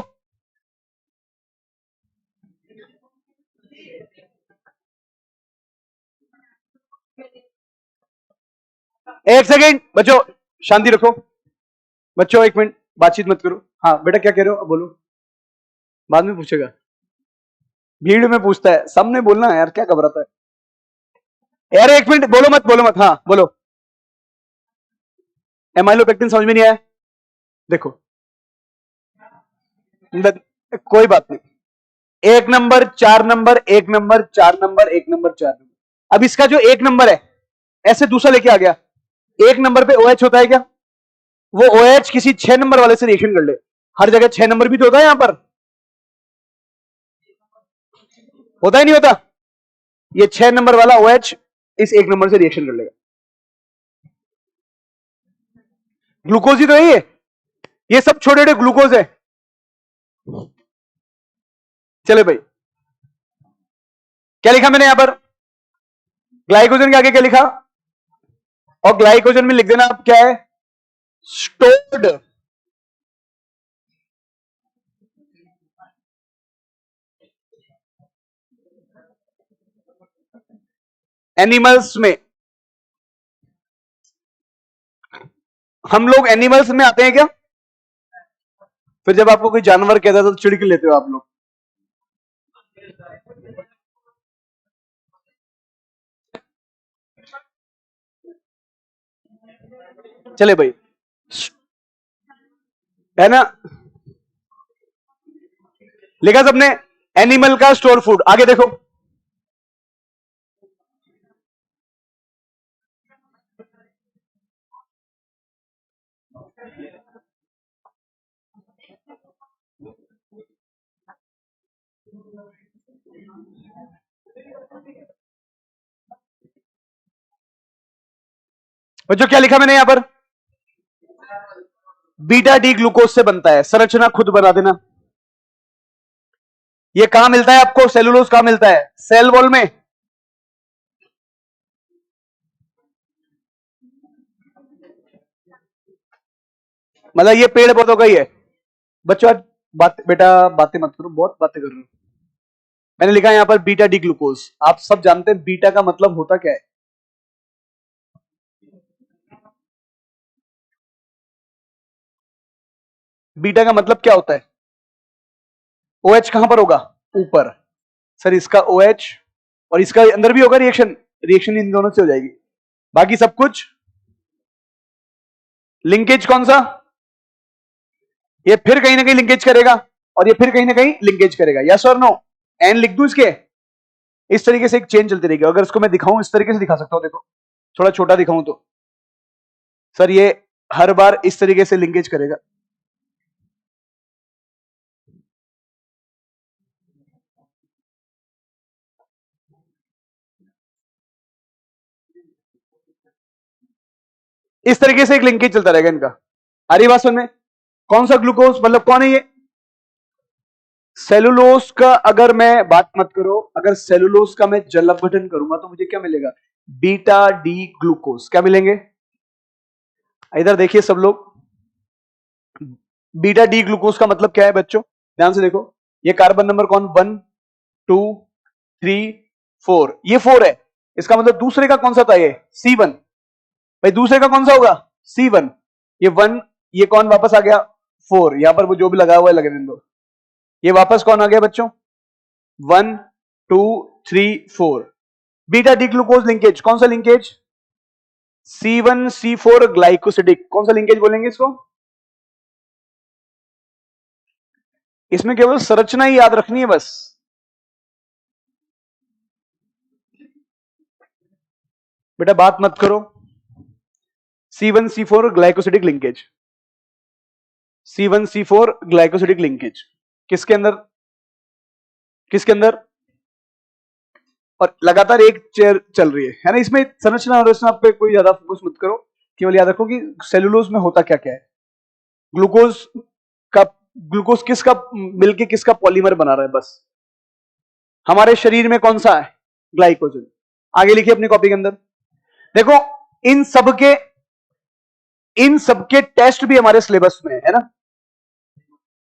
एक सेकेंड बच्चों, शांति रखो। बच्चों एक मिनट, बातचीत मत करो। हाँ बेटा, क्या कह रहे हो? अब बोलो, बाद में पूछेगा। भीड़ में पूछता है, सामने बोलना है यार, क्या घबराता है यार? एक मिनट, बोलो मत, बोलो मत। हाँ बोलो। एमाइलोपेक्टिन समझ में नहीं आया? देखो, कोई बात नहीं। एक नंबर, चार नंबर, एक नंबर, चार नंबर, एक नंबर, चार नंबर। अब इसका जो एक नंबर है, ऐसे दूसरा लेके आ गया। एक नंबर पे OH होता है क्या? वो OH किसी 6 नंबर वाले से रिएक्शन कर ले। हर जगह 6 नंबर भी तो होता है, यहां पर होता ही नहीं होता? ये 6 नंबर वाला OH इस एक नंबर से रिएक्शन कर लेगा। ग्लूकोज ही तो है ये सब छोटे छोटे ग्लूकोज है। चले भाई, क्या लिखा मैंने यहां पर? ग्लाइकोजन के आगे क्या लिखा? और ग्लाइकोजन में लिख देना आप क्या है? स्टोर्ड। एनिमल्स में, हम लोग एनिमल्स में आते हैं क्या? फिर जब आपको कोई जानवर कहता है तो चिढ़ क्यों लेते हो आप लोग? चले भाई, है ना? लिखा सबने? एनिमल का स्टोर फूड। आगे देखो, बच्चों क्या लिखा मैंने यहां पर? बीटा डी ग्लूकोज से बनता है। संरचना खुद बना देना। ये कहां मिलता है आपको? सेलुलोज कहां मिलता है? सेल वॉल में। मतलब ये पेड़ पौधों का ही है। बच्चों आज बात, बेटा बातें मत करो, बहुत बातें कर रहे हो। मैंने लिखा है यहां पर बीटा डी ग्लूकोज। आप सब जानते हैं बीटा का मतलब होता क्या है? बीटा का मतलब क्या होता है? OH कहां पर होगा? ऊपर। सर इसका OH और इसका अंदर भी होगा रिएक्शन। रिएक्शन इन दोनों से हो जाएगी। बाकी सब कुछ लिंकेज कौन सा? ये फिर कहीं ना कहीं लिंकेज करेगा और ये फिर कहीं ना कहीं लिंकेज करेगा। यस और नो? एन लिख दूं इसके? इस तरीके से एक चेन चलती रहेगी। अगर इसको मैं दिखाऊं, इस तरीके से दिखा सकता हूं। देखो, थोड़ा छोटा दिखाऊं तो सर ये हर बार इस तरीके से लिंकेज करेगा। इस तरीके से एक लिंकेज चलता रहेगा इनका। आ रही बात समझ में? कौन सा ग्लूकोज, मतलब कौन है ये? सेलुलोज का। अगर मैं बात मत करो, अगर सेलुलोज का मैं जल अपघटन करूंगा तो मुझे क्या मिलेगा? Beta D glucose. क्या मिलेंगे? इधर देखिए सब लोग, बीटा डी ग्लूकोज का मतलब क्या है बच्चों? ध्यान से देखो, ये कार्बन नंबर कौन? 1 2 3 4, ये 4 है। इसका मतलब दूसरे का कौन सा था? ये C1। भाई दूसरे का कौन सा होगा? C1। ये 1, ये कौन वापस आ गया? 4। यहां पर वो जो भी लगा हुआ है लगने दो। ये वापस कौन आ गया बच्चों? 1 2 3 4। बीटा डी ग्लूकोज लिंकेज, कौन सा लिंकेज? C1C4 glycosidic. कौन सा लिंकेज बोलेंगे इसको? इसमें केवल संरचना ही याद रखनी है बस। बेटा बात मत करो। C1C4 glycosidic linkage, C1C4 glycosidic linkage किसके अंदर, किसके अंदर, और लगातार एक चेयर चल रही है ना। इसमें संरचना पे कोई ज्यादा फोकस मत करो, केवल याद रखो कि सेलुलोज में होता क्या क्या है। ग्लूकोज का, ग्लूकोज किसका मिलके किसका पॉलीमर बना रहा है, बस। हमारे शरीर में कौन सा है, ग्लाइकोजन। आगे लिखिए अपनी कॉपी के अंदर। देखो इन सबके टेस्ट भी हमारे सिलेबस में है ना,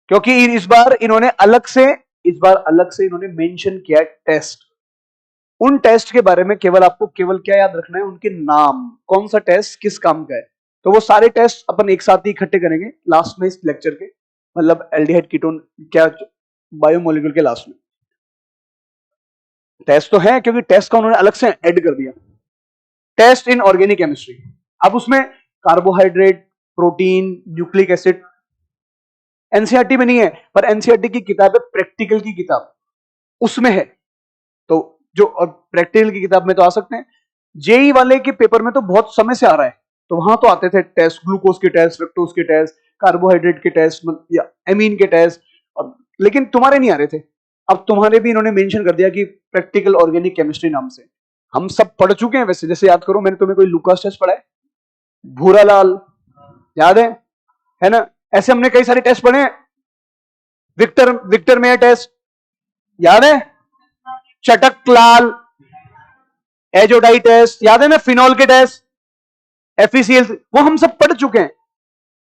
क्योंकि इस बार अलग से इन्होंने मेंशन किया है टेस्ट। उन टेस्ट के बारे में केवल आपको क्या याद रखना है, उनके नाम, कौन सा टेस्ट किस काम का है। तो वो सारे टेस्ट अपन एक साथ ही इकट्ठे करेंगे लास्ट में इस लेक्चर के, मतलब एल्डिहाइड कीटोन क्या बायोमोलिक्यूल के लास्ट में। टेस्ट तो है, क्योंकि टेस्ट का उन्होंने अलग से ऐड कर दिया, टेस्ट इन ऑर्गेनिक केमिस्ट्री। अब उसमें carbohydrate, protein, nucleic acid, NCERT में नहीं है, पर एनसीईआरटी की किताब है प्रैक्टिकल की किताब, उसमें है। तो जो प्रैक्टिकल की किताब में तो आ सकते हैं, जेई वाले के पेपर में तो बहुत समय से आ रहा है, तो वहां तो आते थे टेस्ट, ग्लूकोज के टेस्ट, फ्रक्टोज के टेस्ट, कार्बोहाइड्रेट के टेस्ट या एमीन के टेस्ट, लेकिन तुम्हारे नहीं आ रहे थे। अब तुम्हारे भी इन्होंने मेंशन कर दिया कि प्रैक्टिकल ऑर्गेनिक केमिस्ट्री नाम से। हम सब पढ़ चुके हैं वैसे, जैसे याद करो, मैंने तुम्हें कोई लुकास टेस्ट पढ़ा है, भूरा लाल याद है ना, ऐसे हमने कई सारे टेस्ट पढ़े हैं। विक्टर मेयर टेस्ट याद है, चटक लाल, एजोडाई टेस्ट याद है ना, फिनॉल के टेस्ट, एफईसीएल, वो हम सब पढ़ चुके हैं।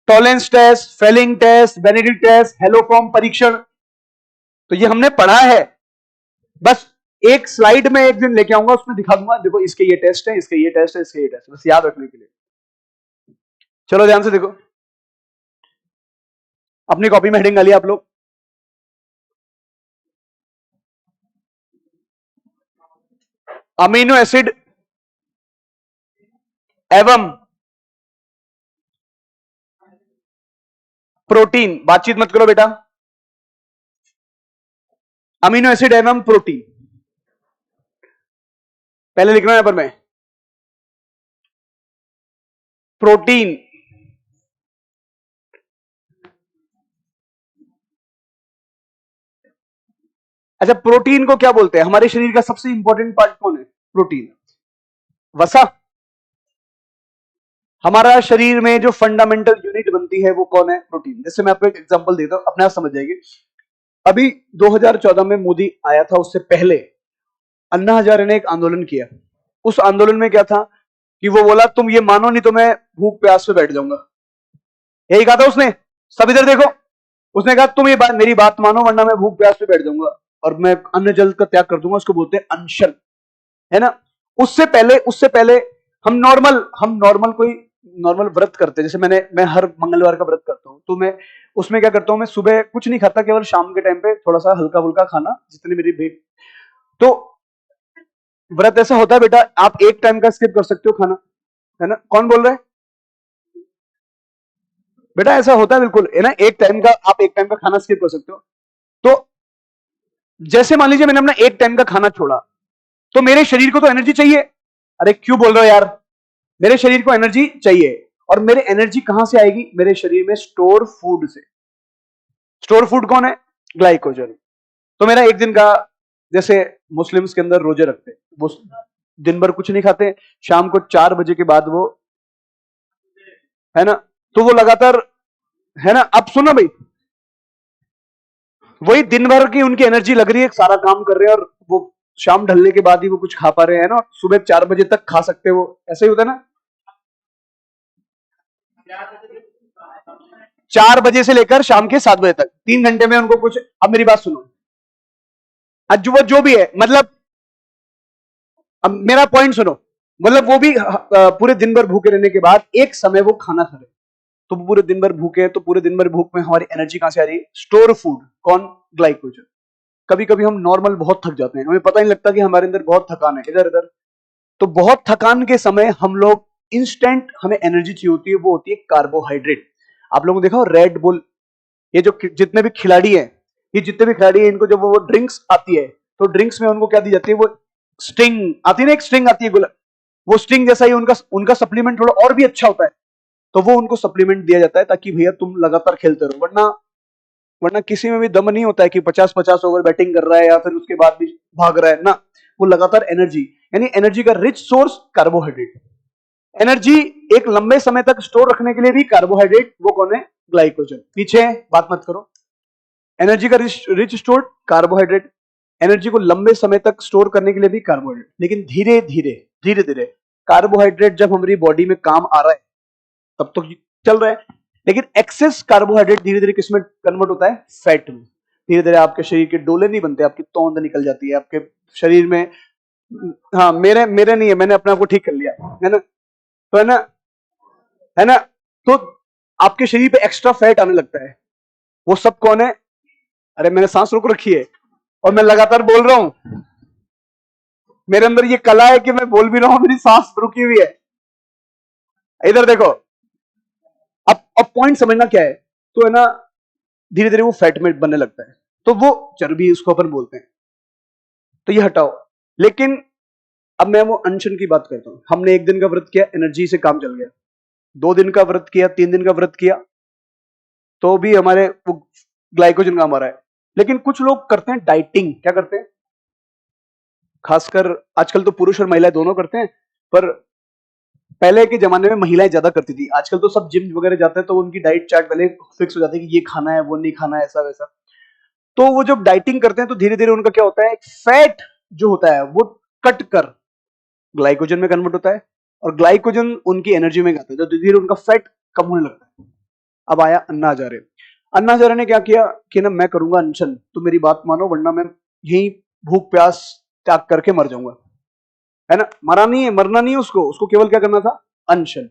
Tollens test, Fehling test, Benedict test, haloform परीक्षण, तो ये हमने पढ़ा है। बस एक स्लाइड में एक दिन लेके आऊंगा, उसमें दिखा दूंगा, देखो इसके ये टेस्ट है, इसके ये टेस्ट है, इसके ये टेस्ट है, बस याद रखने के लिए। चलो ध्यान से देखो, अपनी कॉपी में हेडिंग डालिए आप लोग। अमीनो एसिड एवं प्रोटीन, बातचीत मत करो बेटा, अमीनो एसिड एवं प्रोटीन पहले लिखना है यहां पर मैं, प्रोटीन अच्छा, प्रोटीन को क्या बोलते हैं, हमारे शरीर का सबसे इंपॉर्टेंट पार्ट कौन है, प्रोटीन, वसा। हमारा शरीर में जो फंडामेंटल यूनिट बनती है वो कौन है, प्रोटीन। जैसे मैं आपको एक एग्जांपल देता हूं, अपने आप समझ जाएगी। अभी 2014 में मोदी आया था, उससे पहले अन्ना हजारे ने एक आंदोलन किया। उस आंदोलन में क्या था कि वो बोला तुम ये मानो नहीं तो मैं भूख प्यास पे बैठ जाऊंगा, यही कहा था उसने। सब इधर देखो, उसने कहा तुम मेरी बात मानो वरना मैं भूख प्यास पे बैठ जाऊंगा और मैं अन्न जल का त्याग कर दूंगा, उसको बोलते हैं अनशन, है ना। उससे पहले हम नॉर्मल कोई नॉर्मल व्रत करते हैं, जैसे मैं हर मंगलवार का व्रत करता हूं, तो मैं उसमें क्या करता हूं, मैं सुबह कुछ नहीं खाता, केवल शाम के टाइम पे थोड़ा सा हल्का फुल्का खाना, जितनी मेरी भेट। तो व्रत ऐसा होता है बेटा, आप एक टाइम का स्किप कर सकते हो खाना, है ना। कौन बोल रहा है बेटा, ऐसा होता है बिल्कुल, है ना, एक टाइम का, आप एक टाइम का खाना स्किप कर सकते हो। तो जैसे मान लीजिए मैंने अपना एक टाइम का खाना छोड़ा, तो मेरे शरीर को तो एनर्जी चाहिए। अरे क्यों बोल रहे हो यार, मेरे शरीर को एनर्जी चाहिए, और मेरे एनर्जी कहां से आएगी, मेरे शरीर में स्टोर फूड से। स्टोर फूड कौन है, ग्लाइकोजन। तो मेरा एक दिन का, जैसे मुस्लिम्स के अंदर रोजे रखते हैं, वो दिन भर कुछ नहीं खाते, शाम को 4 बजे के बाद वो, है ना, तो वो लगातार, है ना, अब सुनो भाई, वही दिन भर की उनकी एनर्जी लग रही है, सारा काम कर रहे हैं, और वो शाम ढलने के बाद ही वो कुछ खा पा रहे हैं ना, सुबह 4 बजे तक खा सकते हैं वो, ऐसे ही होता है ना। 4 बजे से लेकर शाम के 7 बजे तक 3 घंटे में उनको कुछ, अब मेरी बात सुनो, आज वो जो भी है, मतलब अब मेरा पॉइंट सुनो, मतलब वो भी पूरे दिन भर भूखे रहने के बाद एक समय वो खाना खा रहे, तो पूरे दिन भर भूखे, तो पूरे दिन भर भूख में हमारी एनर्जी कहां से आ रही है, स्टोर फूड, कौन, ग्लाइकोजन। कभी कभी हम नॉर्मल बहुत थक जाते हैं, हमें पता नहीं लगता कि हमारे अंदर बहुत थकान है, इधर इधर, तो बहुत थकान के समय हम लोग इंस्टेंट, हमें एनर्जी चाहिए होती है, वो होती है कार्बोहाइड्रेट। आप लोगों ने देखा रेड बुल, ये जो जितने भी खिलाड़ी हैं, इनको जब वो ड्रिंक्स आती है, तो ड्रिंक्स में उनको क्या दी जाती है, वो स्टिंग आती है ना, एक स्टिंग आती है, वो स्टिंग जैसा ही उनका उनका सप्लीमेंट थोड़ा और भी अच्छा होता है, तो वो उनको सप्लीमेंट दिया जाता है ताकि भैया तुम लगातार खेलते रहो। वरना वरना किसी में भी दम नहीं होता है कि 50-50 ओवर बैटिंग कर रहा है या फिर उसके बाद भी भाग रहा है ना। वो लगातार एनर्जी, यानी एनर्जी का रिच सोर्स कार्बोहाइड्रेट। एनर्जी एक लंबे समय तक स्टोर रखने के लिए भी कार्बोहाइड्रेट, वो कौन है? ग्लाइकोजन। पीछे बात मत करो। एनर्जी का रिच स्टोर कार्बोहाइड्रेट, एनर्जी को लंबे समय तक स्टोर करने के लिए भी कार्बोहाइड्रेट। लेकिन धीरे धीरे कार्बोहाइड्रेट जब हमारी बॉडी में काम आ रहा है तब तो चल रहा है, लेकिन एक्सेस कार्बोहाइड्रेट धीरे धीरे किसमें कन्वर्ट होता है? फैट में। धीरे धीरे आपके शरीर के डोले नहीं बनते, आपकी तौंद निकल जाती है आपके शरीर में। हाँ, मेरे मेरे नहीं है, मैंने अपने आप को ठीक कर लिया है ना, तो है ना, तो आपके शरीर पे एक्स्ट्रा फैट आने लगता है। वो सब कौन है? अरे मैंने सांस रोक रखी है और मैं लगातार बोल रहा हूं। मेरे अंदर ये कला है कि मैं बोल भी रहा हूं, मेरी सांस रुकी हुई है। इधर देखो, अब पॉइंट समझना क्या है, तो है ना, धीरे धीरे वो फैट में बनने लगता है, तो वो चर्बी उसको अपन बोलते हैं, तो ये हटाओ। लेकिन अब मैं वो अनशन की बात करता हूं। हमने 1 दिन का व्रत किया, एनर्जी से काम चल गया। 2 दिन का व्रत किया, 3 दिन का व्रत किया, तो भी हमारे वो ग्लाइकोजन काम आ रहा है। लेकिन कुछ लोग करते हैं डाइटिंग। क्या करते हैं? खासकर आजकल तो पुरुष और महिलाएं दोनों करते हैं, पर पहले के जमाने में महिलाएं ज्यादा करती थी। आजकल तो सब जिम वगैरह जाते हैं, तो उनकी डाइट चार्ट पहले फिक्स हो जाती है कि ये खाना है, वो नहीं खाना है, ऐसा वैसा। तो वो जब डाइटिंग करते हैं तो धीरे धीरे उनका क्या होता है, फैट जो होता है वो कट कर ग्लाइकोजन में कन्वर्ट होता है, और ग्लाइकोजन उनकी एनर्जी में जाता है, तो धीरे धीरे उनका फैट कम होने लगता है। अब आया अन्ना हजारे। अन्ना हजारे ने क्या किया कि ना, मैं करूंगा अनशन, तो मेरी बात मानो, वरना मैं यही भूख प्यास त्याग करके मर जाऊंगा, है ना। मरना नहीं है उसको केवल क्या करना था? अनशन।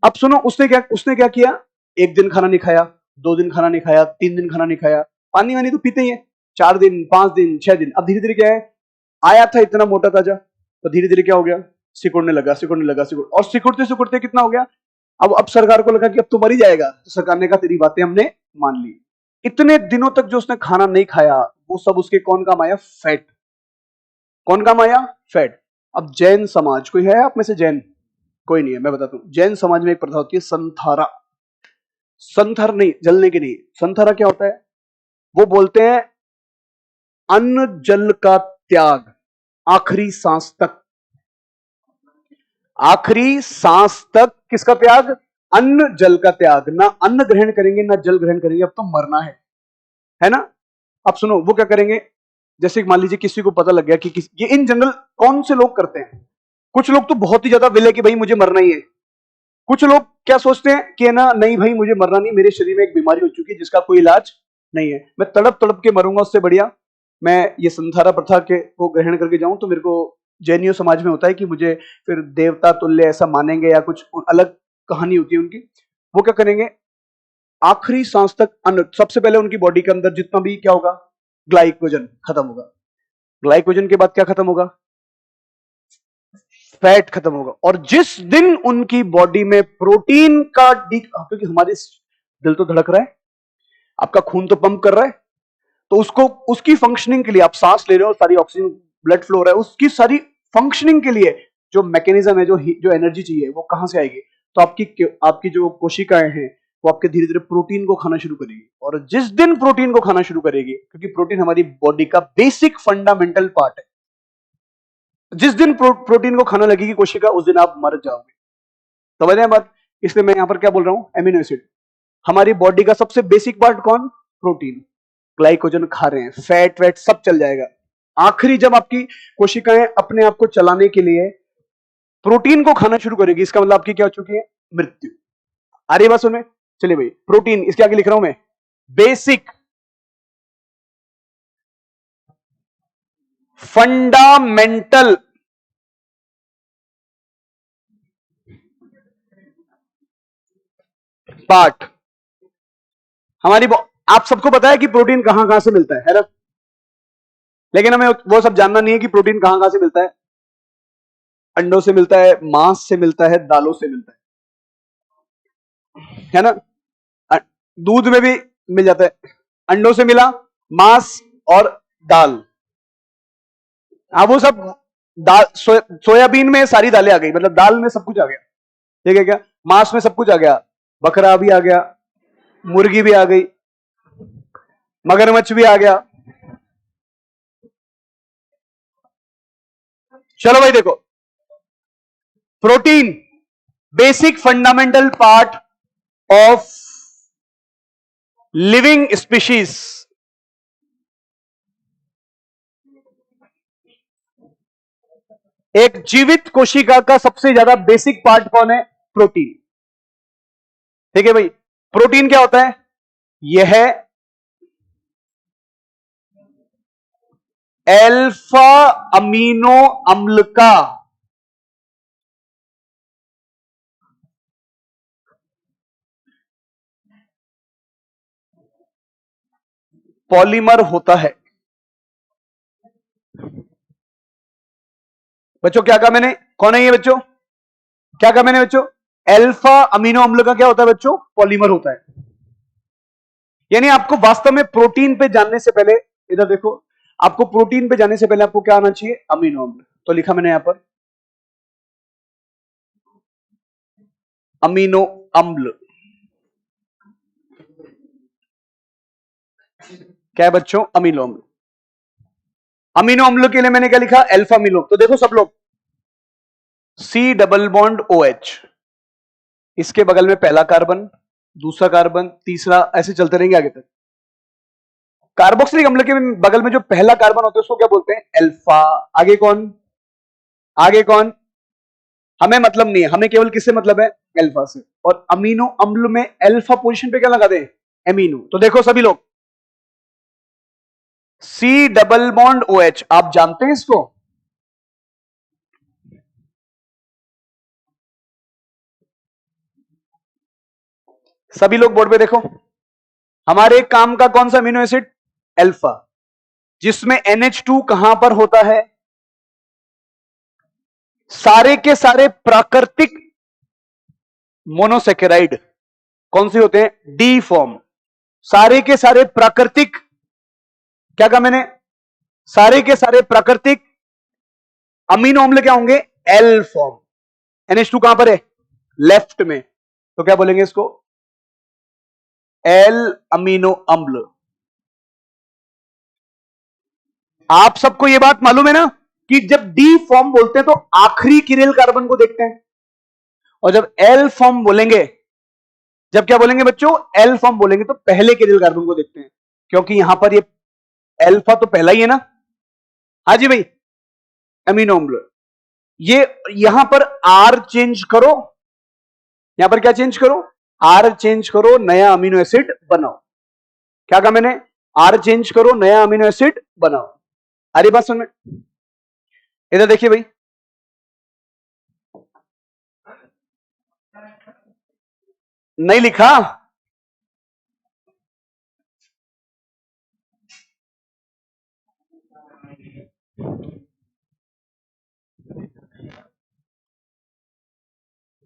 अब सुनो, उसने क्या किया? 1 दिन खाना नहीं खाया, 2 दिन खाना नहीं खाया, 3 दिन खाना नहीं खाया, पानी वानी तो पीते ही है, 4 दिन, 5 दिन, 6 दिन। अब धीरे धीरे क्या है, आया था इतना मोटा ताजा, तो धीरे धीरे क्या हो गया? सिकुड़ने लगा, और सिकुड़ते सिकुड़ते कितना हो गया? अब सरकार को लगा कि अब तो मर ही जाएगा, तो सरकार ने कहा तेरी बातें हमने मान ली। इतने दिनों तक जो उसने खाना नहीं खाया, वो सब उसके कौन काम आया? फैट। कौन काम आया? फैट। अब जैन समाज, कोई है आप में से जैन? कोई नहीं है, मैं बताता हूं। जैन समाज में एक प्रथा होती है संथारा। संथर नहीं, जलने की नहीं, संथारा क्या होता है? वो बोलते हैं अन्न जल का त्याग, आखिरी सांस तक। आखिरी सांस तक किसका त्याग? अन्न जल का त्याग। ना अन्न ग्रहण करेंगे ना जल ग्रहण करेंगे, अब तो मरना है ना। अब सुनो, वो क्या करेंगे? जैसे मान लीजिए किसी को पता लग गया कि ये इन जनरल कौन से लोग करते हैं? कुछ लोग तो बहुत ही ज्यादा विले कि भाई मुझे मरना ही है। कुछ लोग क्या सोचते हैं कि ना, नहीं भाई मुझे मरना नहीं, मेरे शरीर में एक बीमारी हो चुकी है जिसका कोई इलाज नहीं है, मैं तड़प तड़प के मरूंगा, उससे बढ़िया मैं ये संथारा प्रथा के को ग्रहण करके जाऊं। तो मेरे को जैनियों समाज में होता है कि मुझे फिर देवता तुल्य ऐसा मानेंगे, या कुछ अलग कहानी होती है उनकी। वो क्या करेंगे? आखिरी सांस तक अन्न, सबसे पहले उनकी बॉडी के अंदर जितना भी क्या होगा? ग्लाइकोजन खत्म होगा। ग्लाइकोजन के बाद क्या खत्म होगा? फैट खत्म होगा। और जिस दिन उनकी बॉडी में प्रोटीन का क्योंकि हमारे दिल तो धड़क रहा है, आपका खून तो पंप कर रहा है, तो उसको उसकी फंक्शनिंग के लिए, आप सांस ले रहे हो, सारी ऑक्सीजन ब्लड फ्लो हो रहा है, उसकी सारी फंक्शनिंग के लिए जो मैकेनिज्म है, जो एनर्जी चाहिए, वो कहां से आएगी? तो आपकी जो कोशिकाएं हैं, वो आपके धीरे धीरे प्रोटीन को खाना शुरू करेगी। और जिस दिन प्रोटीन को खाना शुरू करेगी, क्योंकि प्रोटीन हमारी बॉडी का बेसिक फंडामेंटल पार्ट है, जिस दिन प्रोटीन को खाना लगेगी कोशिका, उस दिन आप मर जाओगे। समझ रहे हैं बात? इसलिए मैं यहां पर क्या बोल रहा हूं? Amino acid. हमारी बॉडी का सबसे बेसिक पार्ट कौन? प्रोटीन। ग्लाइकोजन खा रहे हैं, फैट वैट सब चल जाएगा। आखिरी जब आपकी कोशिकाएं अपने आप को चलाने के लिए प्रोटीन को खाना शुरू करेगी, इसका मतलब आपकी क्या हो चुकी है? मृत्यु। आ रही बात सुन में? चलिए भाई, प्रोटीन इसके आगे लिख रहा हूं मैं, बेसिक फंडामेंटल पार्ट हमारी आप सबको पता है कि प्रोटीन कहां कहां से मिलता है ना? लेकिन हमें वो सब जानना नहीं है कि प्रोटीन कहां कहां से मिलता है। अंडों से मिलता है, मांस से मिलता है, दालों से मिलता है ना। दूध में भी मिल जाता है, अंडों से मिला, मांस और दाल। हाँ, वो सब दाल सोयाबीन में सारी दालें आ गई, मतलब दाल में सब कुछ आ गया, ठीक है क्या? मांस में सब कुछ आ गया, बकरा भी आ गया, मुर्गी भी आ गई, मगरमच्छ भी आ गया। चलो भाई देखो, protein basic fundamental part of living species. एक जीवित कोशिका का सबसे ज्यादा बेसिक पार्ट कौन है? प्रोटीन। ठीक है भाई, प्रोटीन क्या होता है? यह है अल्फा अमीनो अम्ल का पॉलीमर होता है। बच्चों क्या कहा मैंने? कौन है ये बच्चों? क्या कहा मैंने बच्चों? अल्फा अमीनो अम्ल का क्या होता है बच्चों? पॉलीमर होता है। यानी आपको वास्तव में प्रोटीन पे जानने से पहले, इधर देखो, आपको प्रोटीन पे जाने से पहले आपको क्या आना चाहिए? अमीनो अम्ल। तो लिखा मैंने यहां पर अमीनो अम्ल। क्या है बच्चों? अमीनो अम्ल। अमीनो अम्ल के लिए मैंने क्या लिखा? Alpha amino. तो देखो सब लोग, C double bond O H, इसके बगल में पहला कार्बन, दूसरा कार्बन, तीसरा, ऐसे चलते रहेंगे आगे तक। कार्बोक्सिलिक अम्ल के बगल में जो पहला कार्बन होता है उसको क्या बोलते हैं? अल्फा। आगे कौन? आगे कौन? हमें मतलब नहीं है, हमें केवल किससे मतलब है? अल्फा से। और अमीनो अम्ल में अल्फा पोजीशन पे क्या लगा दें? एमिनो। तो देखो सभी लोग, C double bond O H, आप जानते हैं इसको? सभी लोग बोर्ड पे देखो, हमारे काम का कौन सा अमीनो एसिड? अल्फा, जिसमें NH2 कहां पर होता है? सारे के सारे प्राकृतिक मोनोसेकेराइड कौन से होते हैं? D form. सारे के सारे प्राकृतिक, क्या कहा मैंने? सारे के सारे प्राकृतिक अमीनो अम्ल क्या होंगे? L form. NH2 कहां पर है? लेफ्ट में। तो क्या बोलेंगे इसको? एल अमीनो अम्ल। आप सबको यह बात मालूम है ना कि जब डी फॉर्म बोलते हैं तो आखिरी किरेल कार्बन को देखते हैं, और जब एल फॉर्म बोलेंगे, जब क्या बोलेंगे बच्चों? एल फॉर्म बोलेंगे तो पहले किरेल कार्बन को देखते हैं, क्योंकि यहां पर ये एल्फा तो पहला ही है ना। हाँ जी भाई, अमीनो अम्ल। ये यहां पर आर चेंज करो, यहां पर क्या चेंज करो? आर चेंज करो, नया अमीनो एसिड बनाओ। क्या कहा मैंने? आर चेंज करो, नया अमीनो एसिड बनाओ। अरे बात सुन में, इधर देखिए भाई, नहीं लिखा?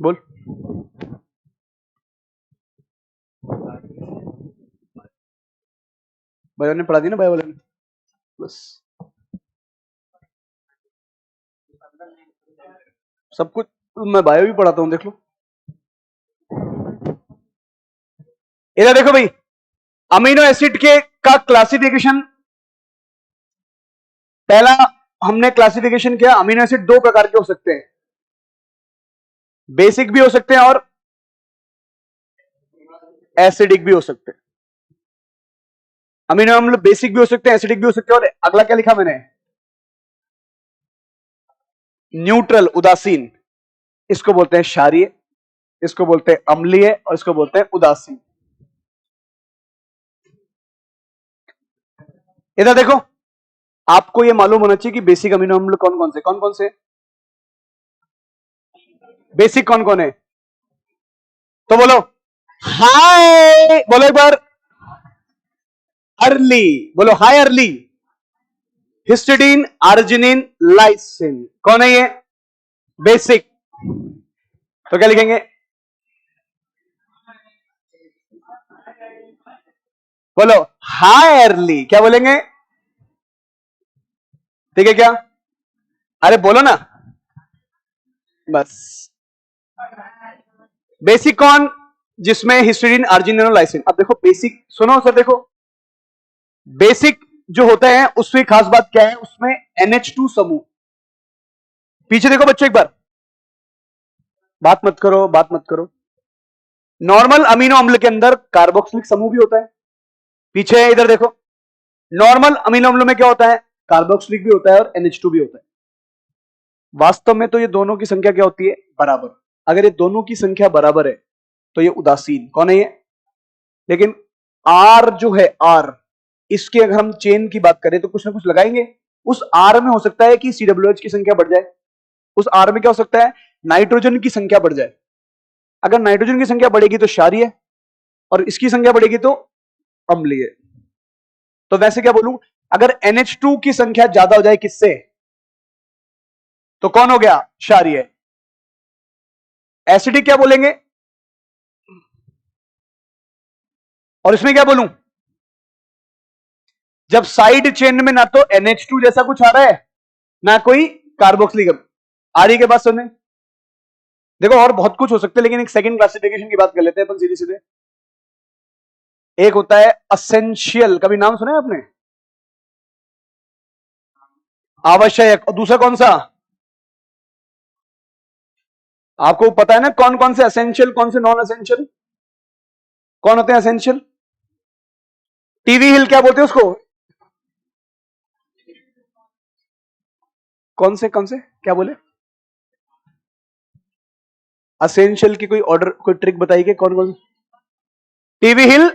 बोल। भाई ने पढ़ा दी ना, भाई वाले ने, बस सब कुछ। मैं बायो भी पढ़ाता हूं, देख लो। इधर देखो भाई, अमीनो एसिड के का क्लासिफिकेशन, पहला हमने क्लासिफिकेशन किया, अमीनो एसिड दो प्रकार के हो सकते हैं, बेसिक भी हो सकते हैं और एसिडिक भी हो सकते हैं। अमीनो अम्ल बेसिक भी हो सकते हैं, एसिडिक भी हो सकते हैं, और अगला क्या लिखा मैंने? न्यूट्रल, उदासीन। इसको बोलते हैं क्षारीय, इसको बोलते हैं अम्लीय, और इसको बोलते हैं उदासीन। इधर देखो, आपको यह मालूम होना चाहिए कि बेसिक अमीनो अम्ल कौन कौन से, कौन कौन से बेसिक कौन कौन है? तो बोलो हाय, बोलो एक बार, अर्ली, बोलो हाय अर्ली। हिस्टिडीन, आर्जिनिन, लाइसिन, कौन है ये? बेसिक। तो क्या लिखेंगे? बोलो हाय अर्ली, क्या बोलेंगे? ठीक है क्या? अरे बोलो ना बस। बेसिक कौन? जिसमें हिस्टीडीन, अर्जिनिन और लाइसिन। अब देखो बेसिक सुनो सर, देखो बेसिक जो होता है उसमें खास बात क्या है, उसमें NH2 समूह। पीछे देखो बच्चों एक बार, बात मत करो बात मत करो। नॉर्मल अमीनो अम्ल के अंदर कार्बोक्सिलिक समूह भी होता है। पीछे इधर देखो, नॉर्मल अमीनो अम्ल में क्या होता है? कार्बोक्सिलिक भी होता है और NH2 भी होता है। वास्तव में तो ये दोनों की संख्या क्या होती है? बराबर। अगर ये दोनों की संख्या बराबर है तो ये उदासीन। कौन है ये? लेकिन R जो है, R, इसके अगर हम चेन की बात करें तो कुछ ना कुछ लगाएंगे। उस R में हो सकता है कि COH की संख्या बढ़ जाए, उस R में क्या हो सकता है? नाइट्रोजन की संख्या बढ़ जाए। अगर नाइट्रोजन की संख्या बढ़ेगी तो क्षारीय, और इसकी संख्या बढ़ेगी तो अम्लीय। तो वैसे क्या बोलूं, अगर NH2 की संख्या ज्यादा हो जाए किससे, तो कौन हो गया? क्षारीय। एसिडिक क्या बोलेंगे? और इसमें क्या बोलूं, जब साइड चेन में ना तो NH2 जैसा कुछ आ रहा है ना कोई कार्बोक्सिलिक। आ रही के बात सुनने, देखो और बहुत कुछ हो सकता है, लेकिन एक सेकंड क्लासिफिकेशन की बात कर लेते हैं अपन सीधे सीधे। एक होता है असेंशियल, कभी नाम सुना है आपने? आवश्यक। और दूसरा कौन सा? आपको पता है ना कौन कौन से असेंशियल, कौन से नॉन असेंशियल? कौन होते हैं असेंशियल? टीवी हिल क्या बोलते हैं उसको? कौन से क्या बोले? असेंशियल की कोई ऑर्डर, कोई ट्रिक बताइए, कौन कौन? टीवी हिल।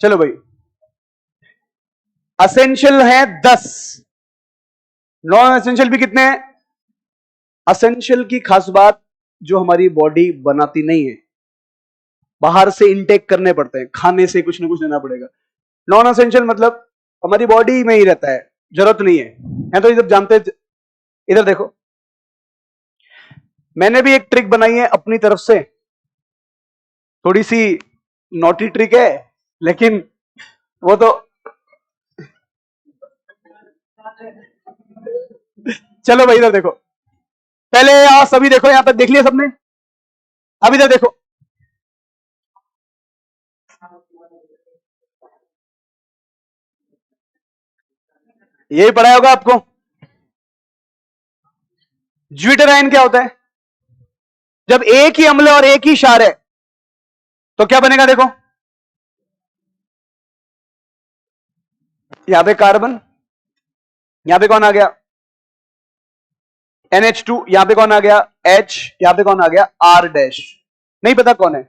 चलो भाई, असेंशियल है 10, नॉन एसेंशियल भी कितने हैं? असेंशियल की खास बात, जो हमारी बॉडी बनाती नहीं है, बाहर से इनटेक करने पड़ते हैं, खाने से कुछ ना कुछ लेना पड़ेगा। नॉन एसेंशियल मतलब हमारी बॉडी में ही रहता है, जरूरत नहीं है तो इधर जानते। इधर देखो, मैंने भी एक ट्रिक बनाई है अपनी तरफ से, थोड़ी सी नोटी ट्रिक है, लेकिन वो तो चलो भाई इधर देखो, पहले आप सभी देखो, यहां तक देख लिया सबने? अब इधर देखो, यही पढ़ाया होगा आपको। ज्यूटेराइन क्या होता है? जब एक ही अम्ल और एक ही क्षार है तो क्या बनेगा? देखो यहां पे कार्बन, यहां पे कौन आ गया? NH2, यहां पे कौन आ गया? H, यहां पे कौन आ गया? R dash. नहीं पता कौन है?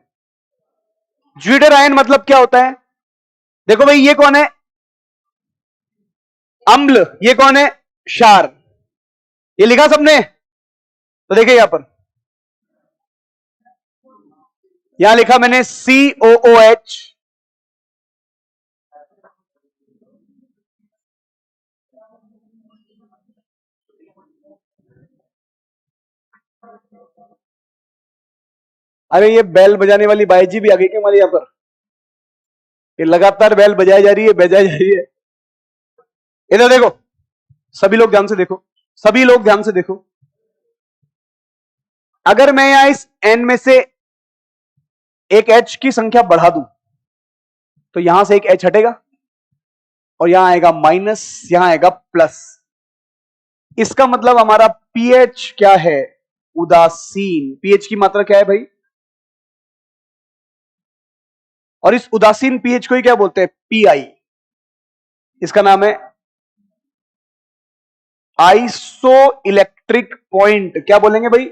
ज्यूटेराइन मतलब क्या होता है? देखो भाई, ये कौन है? अम्ल। ये कौन है? क्षार। ये लिखा सबने? तो देखिए यहां पर, यहां लिखा मैंने COOH, अरे ये बैल बजाने वाली बाई जी भी आ गई क्या हमारे यहां पर? ये लगातार बैल बजाई जा रही है, बजाई जा रही है। इधर देखो, सभी लोग ध्यान से देखो, सभी लोग ध्यान से देखो। अगर मैं यहां इस N में से एक H की संख्या बढ़ा दूं तो यहां से एक H हटेगा और यहां आएगा माइनस, यहां आएगा प्लस। इसका मतलब हमारा pH क्या है? उदासीन। pH की मात्रा क्या है भाई? और इस उदासीन pH को ही क्या बोलते हैं? PI। इसका नाम है आइसो इलेक्ट्रिक पॉइंट। क्या बोलेंगे भाई?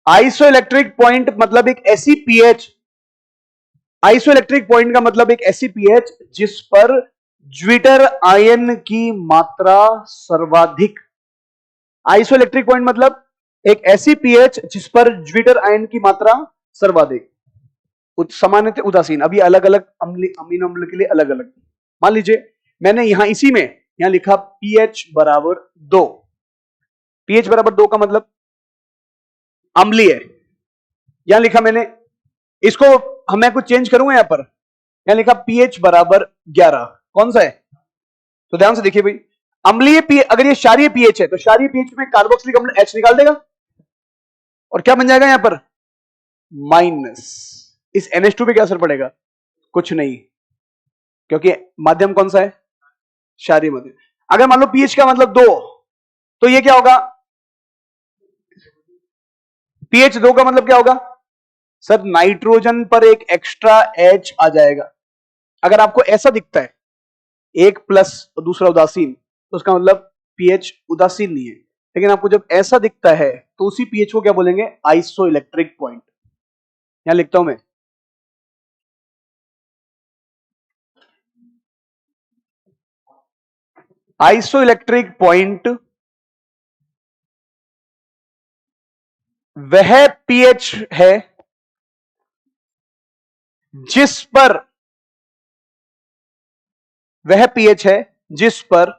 आइसो इलेक्ट्रिक पॉइंट मतलब एक ऐसी pH, आइसो इलेक्ट्रिक पॉइंट का मतलब एक ऐसी pH जिस पर ज्विटर आयन की मात्रा सर्वाधिक। आइसो इलेक्ट्रिक पॉइंट मतलब एक ऐसी pH जिस पर ज्विटर आयन की मात्रा सर्वाधिक। सामान्यतः उदासीन। अभी अलग अलग अमीनो अम्ल के लिए अलग अलग। मान लीजिए मैंने यहां इसी में यहां लिखा pH बराबर 2। pH बराबर 2 का मतलब अम्लीय। यहां लिखा मैंने, इसको हमें कुछ चेंज करूंगा, यहां पर यहां लिखा pH बराबर 11। कौन सा है? तो ध्यान से देखिए भाई, अम्लीय पीएच, अगर ये क्षारीय पीएच है तो क्षारीय पीएच में कार्बोक्सिलिक अम्ल H निकाल देगा और क्या बन जाएगा यहां पर माइनस। इस NH2 पे क्या असर पड़ेगा, कुछ नहीं, क्योंकि माध्यम कौन सा है, क्षारीय माध्यम। अगर मान लो पीएच का मतलब 2, तो ये क्या होगा, पीएच 2 का मतलब क्या होगा सर, नाइट्रोजन पर एक एक्स्ट्रा H आ जाएगा। अगर आपको ऐसा दिखता है एक प्लस और दूसरा उदासीन, तो उसका मतलब पीएच उदासीन नहीं है। लेकिन आपको जब ऐसा दिखता है तो उसी पीएच को क्या बोलेंगे, आइसो इलेक्ट्रिक पॉइंट। यहां लिखता हूं मैं, आइसो इलेक्ट्रिक पॉइंट वह पीएच है जिस पर, वह पीएच है जिस पर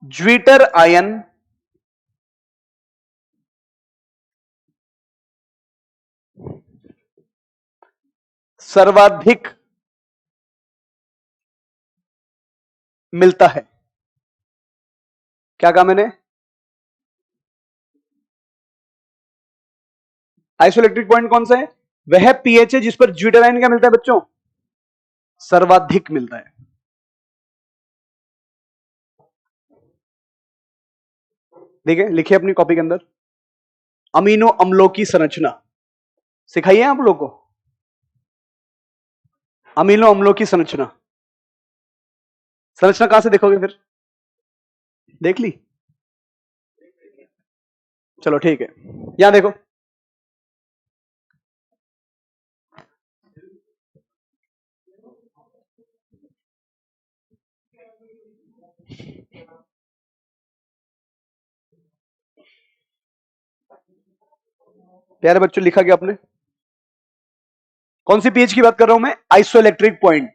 ज्विटर आयन सर्वाधिक मिलता है। क्या कहा मैंने, आइसोइलेक्ट्रिक पॉइंट कौन सा है, वह पीएच है जिस पर ज्विटर आयन क्या मिलता है बच्चों, सर्वाधिक मिलता है। देखिए लिखिए अपनी कॉपी के अंदर, अमीनो अम्लों की संरचना सिखाइए आप लोग को, अमीनो अम्लों की संरचना। संरचना कहां से देखोगे फिर, देख ली, चलो ठीक है, यहां देखो, प्यारे बच्चों लिखा गया आपने, कौन सी पीएच की बात कर रहा हूं मैं, आइसोइलेक्ट्रिक पॉइंट।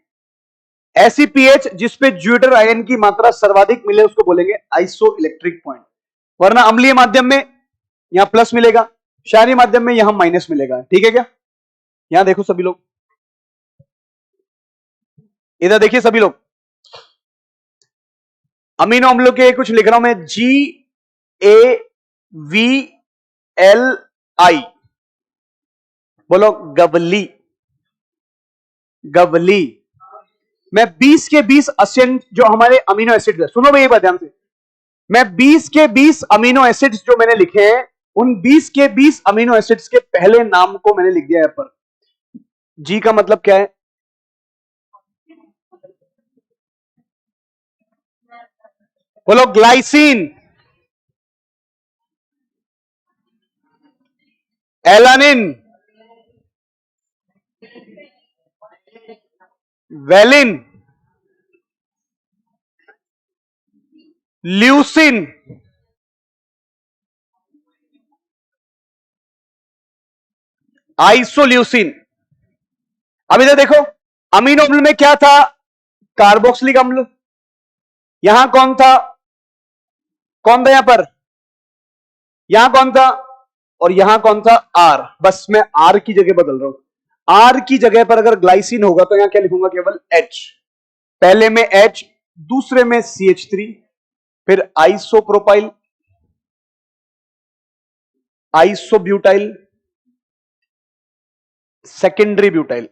ऐसी पीएच जिसपे ज्विटर आयन की मात्रा सर्वाधिक मिले उसको बोलेंगे आइसो इलेक्ट्रिक पॉइंट। वरना अम्लीय माध्यम में यहां प्लस मिलेगा, क्षारीय माध्यम में यहां माइनस मिलेगा, ठीक है क्या। यहां देखो सभी लोग, इधर देखिए सभी लोग, अमीनो अम्लों के कुछ लिख रहा हूं मैं, GAVLI, बोलो गवली, गवली मैं 20 के 20 असेंट जो हमारे अमीनो एसिड है, सुनो भाई एक बात ध्यान से, मैं 20 के 20 अमीनो एसिड्स जो मैंने लिखे हैं, उन 20 के 20 अमीनो एसिड्स के पहले नाम को मैंने लिख दिया यहां पर। जी का मतलब क्या है, बोलो glycine, alanine, valine, leucine, isoleucine. अब इधर देखो, अमीनो अम्ल में क्या था, कार्बोक्सिलिक अम्ल, यहां कौन था, कौन था यहां पर, यहां कौन था, और यहां कौन था, आर। बस मैं आर की जगह बदल रहा हूं, आर की जगह पर अगर ग्लाइसिन होगा तो यहां क्या लिखूंगा, केवल एच, पहले में एच, दूसरे में CH3, फिर आइसोप्रोपाइल, आइसोब्यूटाइल, सेकेंडरी ब्यूटाइल।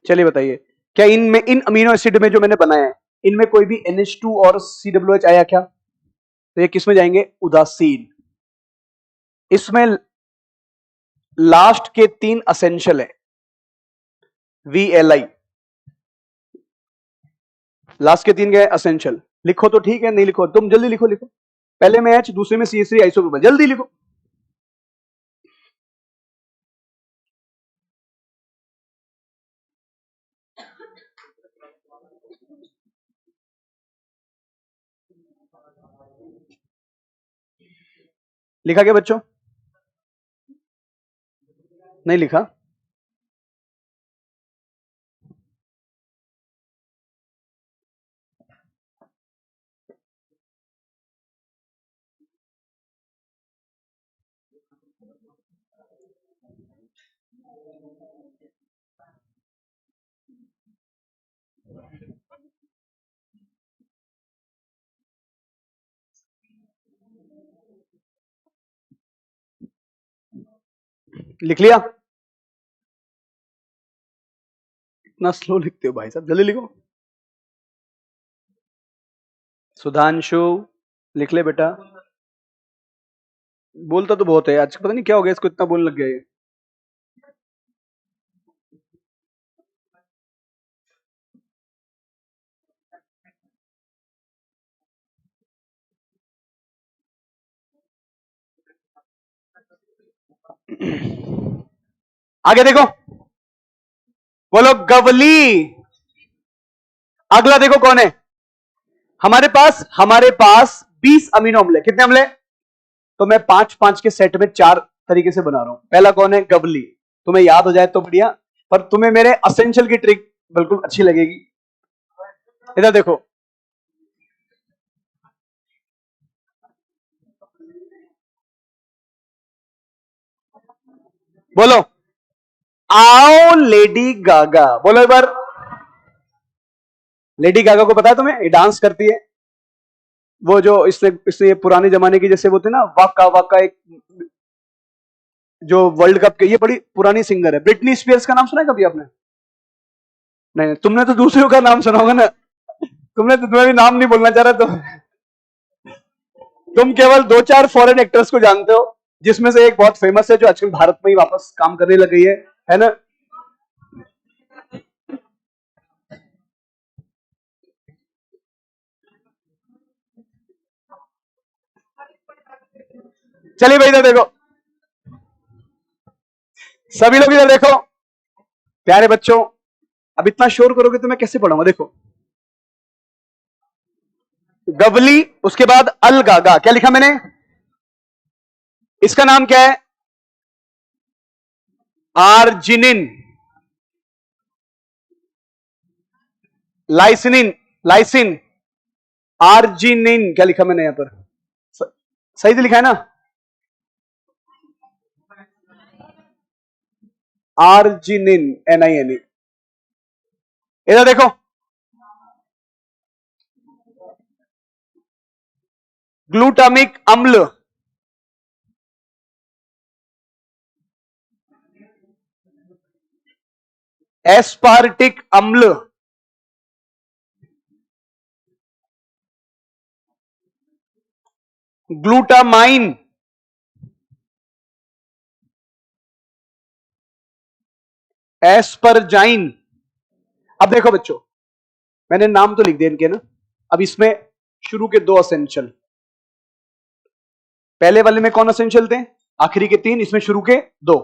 चलिए बताइए, क्या इनमें, इन अमीनो एसिड में जो मैंने बनाया है, इनमें कोई भी NH2 और COH आया क्या, तो ये किसमें जाएंगे, उदासीन। इसमें लास्ट के 3 असेंशियल है, VLI, लास्ट के 3 गए असेंशियल। लिखो तो ठीक है, नहीं लिखो तुम जल्दी लिखो, लिखो पहले में H, दूसरे में CH3, आइसोप्रोपाइल, जल्दी लिखो। लिखा क्या बच्चों, नहीं लिखा, लिख लिया? इतना स्लो लिखते हो भाई साहब, जल्दी लिखो। सुधांशु लिख ले बेटा। बोलता तो बहुत है आज, पता नहीं क्या हो गया इसको, इतना बोलने लग गया ये। आगे देखो, बोलो गवली। अगला देखो कौन है हमारे पास 20 अमीनो अम्ल है। कितने अम्ल है? तो मैं 5-5 के सेट में 4 तरीके से बना रहा हूं। पहला कौन है? गवली। तुम्हें याद हो जाए तो बढ़िया, पर तुम्हें मेरे असेंशियल की ट्रिक बिल्कुल अच्छी लगेगी। इधर देखो, बोलो आओ लेडी गागा। बोलो एक बार। लेडी गागा को पता है तुम्हें? ये डांस करती है, वो जो इसने पुराने जमाने की जैसे वो थे ना, वाका वाका, एक जो वर्ल्ड कप के, ये बड़ी पुरानी सिंगर है। ब्रिटनी स्पीयर्स का नाम सुना है कभी आपने? नहीं, तुमने तो दूसरों का नाम सुना होगा ना। तुम्हें भी नाम नहीं बोलना चाह रहा तुम केवल 2-4 फॉरेन एक्टर्स को जानते हो, जिसमें से एक बहुत फेमस है जो आजकल भारत में ही वापस काम करने लग गई है ना? चलिए भाई इधर देखो, सभी लोग इधर देखो। प्यारे बच्चों, अब इतना शोर करोगे तो मैं कैसे पढ़ाऊंगा? देखो, गवली, उसके बाद अल गागा। क्या लिखा मैंने? इसका नाम क्या है? आर्जिनिन, लाइसिनिन, लाइसिन, आर्जिनिन। क्या लिखा मैंने यहां पर? सही से लिखा है ना? Arginine, NINE। इधर देखो, ग्लूटामिक अम्ल, एस्पार्टिक अम्ल, ग्लूटामाइन, एस्परजाइन। अब देखो बच्चों, मैंने नाम तो लिख दिए इनके ना। अब इसमें शुरू के 2 असेंशियल, पहले वाले में कौन असेंशियल थे? आखिरी के 3, इसमें शुरू के 2।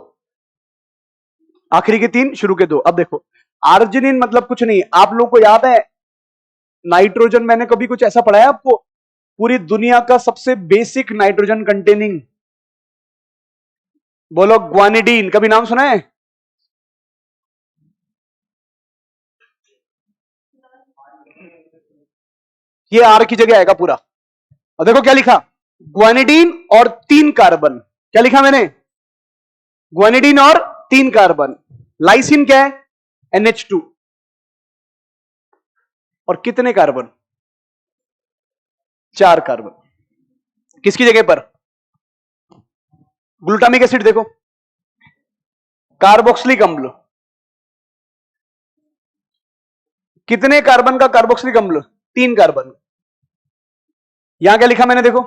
आखिरी के 3, शुरू के 2। अब देखो, आर्जिनिन मतलब कुछ नहीं, आप लोगों को याद है नाइट्रोजन, मैंने कभी कुछ ऐसा पढ़ाया आपको? पूरी दुनिया का सबसे बेसिक नाइट्रोजन कंटेनिंग, बोलो ग्वानिडीन। कभी नाम सुना है? ये आर की जगह आएगा पूरा। और देखो क्या लिखा, ग्वानिडीन और 3 कार्बन। क्या लिखा मैंने? ग्वानिडीन और 3 कार्बन। लाइसिन क्या है? NH2। और कितने कार्बन? 4 कार्बन। किसकी जगह पर? ग्लूटामिक एसिड देखो, कार्बोक्सिलिक अम्ल। कितने कार्बन का कार्बोक्सिलिक अम्ल? 3 कार्बन। यहां क्या लिखा मैंने देखो,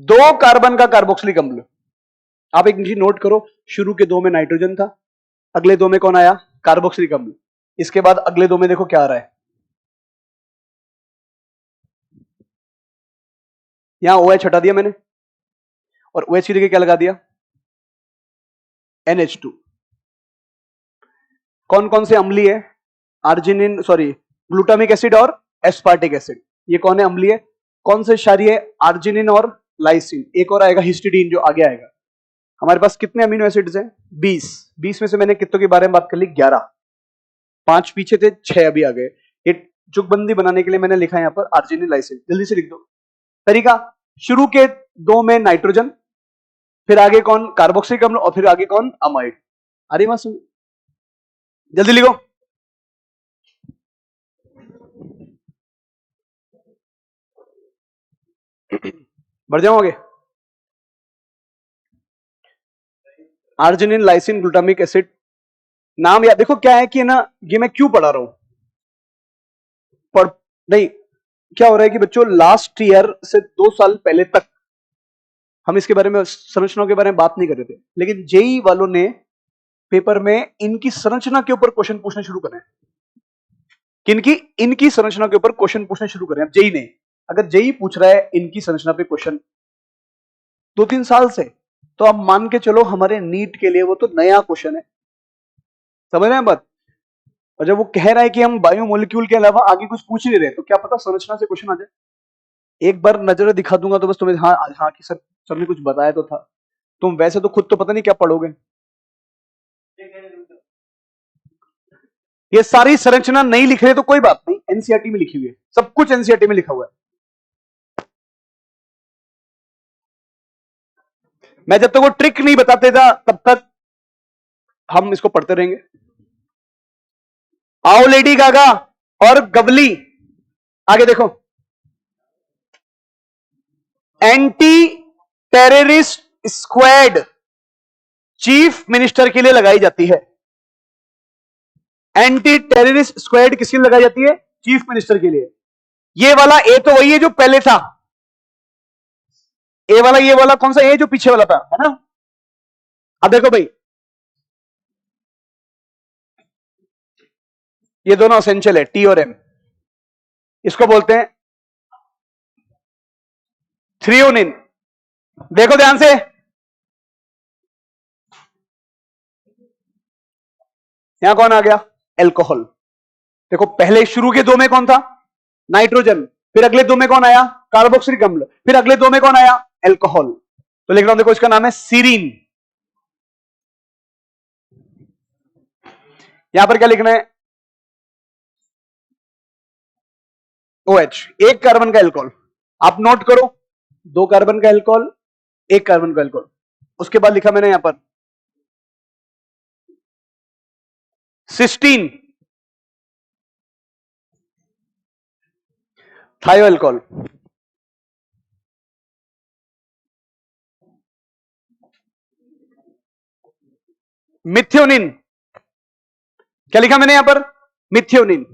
2 कार्बन का कार्बोक्सिलिक अम्ल। आप एक चीज नोट करो, शुरू के 2 में नाइट्रोजन था, अगले 2 में कौन आया? कार्बोक्सिलिक अम्ल। इसके बाद अगले 2 में देखो क्या आ रहा है, यहां OH हटा दिया मैंने, और OH की जगह क्या लगा दिया? NH2। कौन कौन से अम्लीय है? आर्जिनिन, सॉरी, ग्लूटामिक एसिड और एस्पार्टिक एसिड। ये कौन है? अम्लीय। कौन से क्षारीय है? आर्जिनिन और लाइसिन। एक और आएगा हिस्टिडीन, जो आगे आएगा। हमारे पास कितने अमीनो एसिड्स हैं? 20। 20 में से मैंने कितनों के बारे में बात कर ली? 11। 5 पीछे थे, 6 अभी आ गए। ये जुगबंदी बनाने के लिए मैंने लिखा है यहां पर आर्जिनिन, लाइसिन। जल्दी से लिख दो तरीका। शुरू के 2 में नाइट्रोजन, फिर आगे कौन, कार्बोक्सिलिक अम्ल, और फिर आगे कौन, अमाइड। अरे बात सुन, जल्दी लिखो। बढ़ जाओगे। आर्जिनिन, लाइसिन, ग्लूटामिक एसिड, नाम याद देखो क्या है कि ना, ये मैं क्यों पढ़ा रहा हूं, पढ़ नहीं, क्या हो रहा है कि बच्चों लास्ट ईयर से 2 साल पहले तक हम इसके बारे में, संरचनाओं के बारे में बात नहीं कर रहे थे, लेकिन जेई वालों ने पेपर में इनकी संरचना के ऊपर क्वेश्चन पूछना शुरू करें। किनकी, इनकी संरचना के ऊपर क्वेश्चन पूछना शुरू करें। अब जेई ने, अगर जेई पूछ रहा है इनकी संरचना पे क्वेश्चन 2-3 साल से, तो आप मान के चलो हमारे नीट के लिए वो तो नया क्वेश्चन है। समझ रहे हैं बात। और जब वो कह रहा है कि हम बायोमोलिक्यूल के अलावा आगे कुछ पूछ नहीं रहे, तो क्या पता संरचना से क्वेश्चन आ जाए। एक बार नजर दिखा दूंगा तो बस तुम्हें, हाँ हाँ कि सर ने कुछ बताया तो था, तुम वैसे तो खुद तो पता नहीं क्या पढ़ोगे। ये सारी संरचना नहीं लिख रहे तो कोई बात नहीं, एनसीईआरटी में लिखी हुई है, सब कुछ एनसीईआरटी में लिखा हुआ है। मैं जब तक वो ट्रिक नहीं बताते था तब तक हम इसको पढ़ते रहेंगे। आओ लेडी गागा और गबली, आगे देखो। Anti terrorist squad chief minister के लिए लगाई जाती है। एंटी टेररिस्ट स्क्वाड किसके लिए लगाई जाती है, चीफ मिनिस्टर के लिए। ये वाला ए तो वही है जो पहले था, ए वाला, ये वाला कौन सा ए जो पीछे वाला था, है ना। अब देखो भाई, ये दोनों असेंशियल है, टी और एम, इसको बोलते हैं थ्रियोनिन। देखो ध्यान से, यहां कौन आ गया, एल्कोहल। देखो पहले शुरू के दो में कौन था, नाइट्रोजन, फिर अगले दो में कौन आया, कार्बोक्सिलिक अम्ल, फिर अगले दो में कौन आया, एल्कोहल। तो लिख रहा हूं, देखो इसका नाम है सीरीन। यहां पर क्या लिखना है, OH, एक कार्बन का एल्कोहल। आप नोट करो, 2 कार्बन का एल्कोहल, 1 कार्बन का एल्कोहल। उसके बाद लिखा मैंने यहां पर सिस्टीन, थायो एल्कोहल। मिथ्योनिन, क्या लिखा मैंने यहां पर, मिथ्योनिन।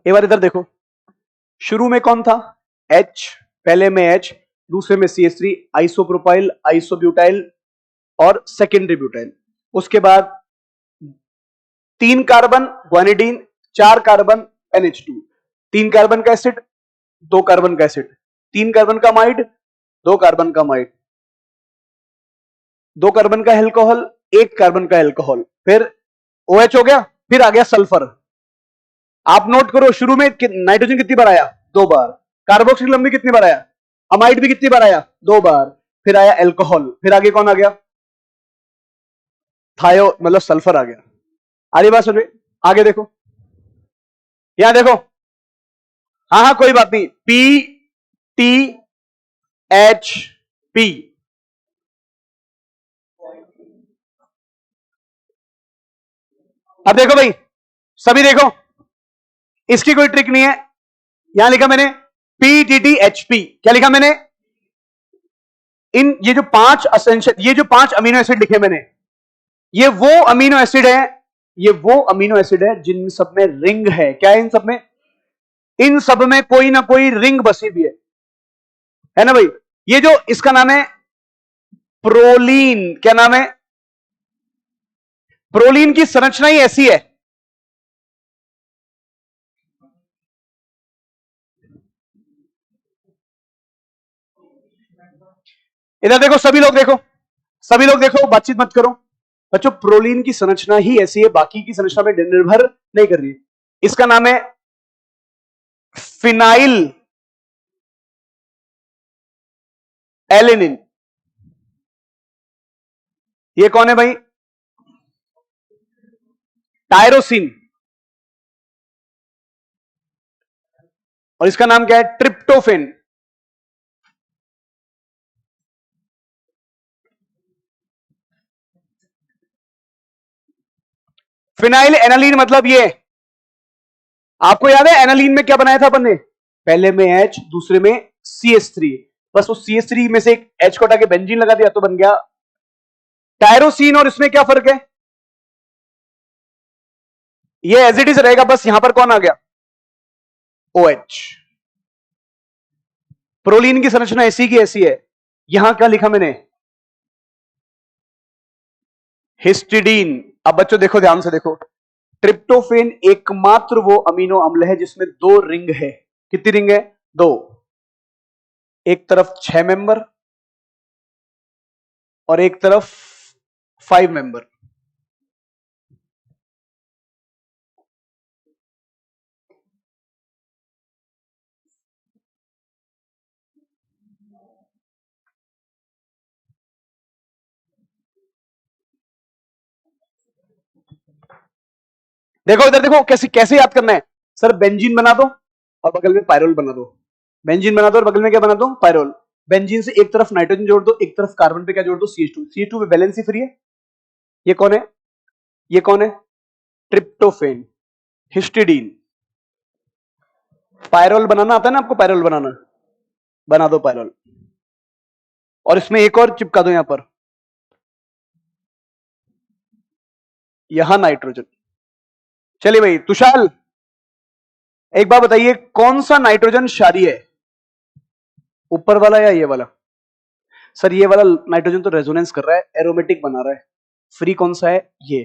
एक बार इधर देखो, शुरू में कौन था, H, पहले में H, दूसरे में CH3, आइसोप्रोपाइल, आइसोब्यूटाइल और सेकेंडरी ब्यूटाइल। उसके बाद 3 कार्बन ग्वानिडीन, 4 कार्बन NH2, 3 कार्बन का एसिड, 2 कार्बन का एसिड, 3 कार्बन का अमाइड, 2 कार्बन का अमाइड, 2 कार्बन का एल्कोहल, 1 कार्बन का एल्कोहल, फिर OH हो गया, फिर आ गया सल्फर। आप नोट करो, शुरू में नाइट्रोजन कितनी बार आया, 2 बार, कार्बोक्सिलिक अम्ल भी कितनी बार आया, अमाइड भी कितनी बार आया, 2 बार, फिर आया एल्कोहल, फिर आगे कौन आ गया, थायो मतलब सल्फर आ गया। आगे बात सुन, आगे देखो, यहां देखो, हाँ हाँ कोई बात नहीं, PTHP। अब देखो भाई, सभी देखो, इसकी कोई ट्रिक नहीं है। यहां लिखा मैंने PTTHP, क्या लिखा मैंने, इन ये जो 5 असेंशियल, ये जो 5 अमीनो एसिड लिखे मैंने, ये वो अमीनो एसिड है, ये वो अमीनो एसिड है जिन सब में रिंग है। क्या है इन सब में, इन सब में कोई ना कोई रिंग बसी भी है ना भाई। ये जो इसका नाम है प्रोलीन, क्या नाम है, प्रोलीन की संरचना ही ऐसी है। इधर देखो सभी लोग देखो, सभी लोग देखो, बातचीत मत करो बच्चों। प्रोलीन की संरचना ही ऐसी है, बाकी की संरचना पे निर्भर नहीं कर रही। इसका नाम है फिनाइल एलेनिन। ये कौन है भाई, टायरोसिन। और इसका नाम क्या है? ट्रिप्टोफेन। फिनाइल एनालीन मतलब ये, आपको याद है एनालीन में क्या बनाया था अपन ने? पहले में H, दूसरे में CH3, बस उस CH3 में से एक H को हटा के बेंजीन लगा दिया तो बन गया टायरोसिन। और इसमें क्या फर्क है? ये एज इट इज रहेगा, बस यहां पर कौन आ गया? OH। प्रोलीन की संरचना ऐसी की ऐसी है। यहां क्या लिखा मैंने? हिस्टिडीन। अब बच्चों देखो, ध्यान से देखो, ट्रिप्टोफेन एकमात्र वो अमीनो अम्ल है जिसमें 2 रिंग है। कितनी रिंग है? 2। एक तरफ 6 मेंबर और एक तरफ 5 मेंबर। देखो इधर देखो, कैसे कैसे याद करना है? सर बेंजीन बना दो और बगल में पायरोल बना दो। बेंजीन बना दो और बगल में क्या बना दो? पायरोल। बेंजीन से एक तरफ नाइट्रोजन जोड़ दो, एक तरफ कार्बन पे क्या जोड़ दो? CH2। CH2 पे वैलेंसी फ्री है। ये कौन है? ये कौन है? ट्रिप्टोफेन। हिस्टिडीन। पायरोल बनाना आता है ना आपको? पायरोल बनाना, बना दो पायरोल। और इसमें एक और चिपका दो यहां पर, यहां नाइट्रोजन। चलिए भाई तुषाल, एक बात बताइए, कौन सा नाइट्रोजन क्षारीय है? ऊपर वाला या ये वाला? सर ये वाला नाइट्रोजन तो रेजोनेंस कर रहा है, एरोमेटिक बना रहा है। फ्री कौन सा है? ये।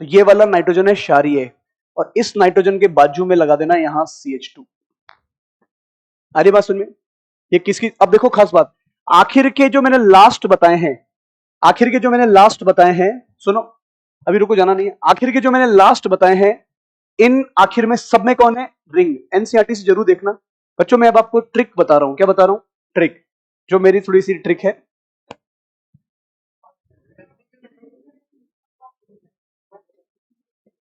तो ये वाला नाइट्रोजन है क्षारीय, और इस नाइट्रोजन के बाजू में लगा देना यहां CH2। अरे बात सुनिए, ये किसकी? अब देखो खास बात, आखिर के जो मैंने लास्ट बताए हैं, आखिर के जो मैंने लास्ट बताए हैं, सुनो अभी रुको, जाना नहीं है। आखिर के जो मैंने लास्ट बताए हैं, इन आखिर में सब में कौन है? रिंग। एनसीईआरटी से जरूर देखना बच्चों। मैं अब आपको ट्रिक बता रहा हूं। क्या बता रहा हूं? ट्रिक, जो मेरी थोड़ी सी ट्रिक है।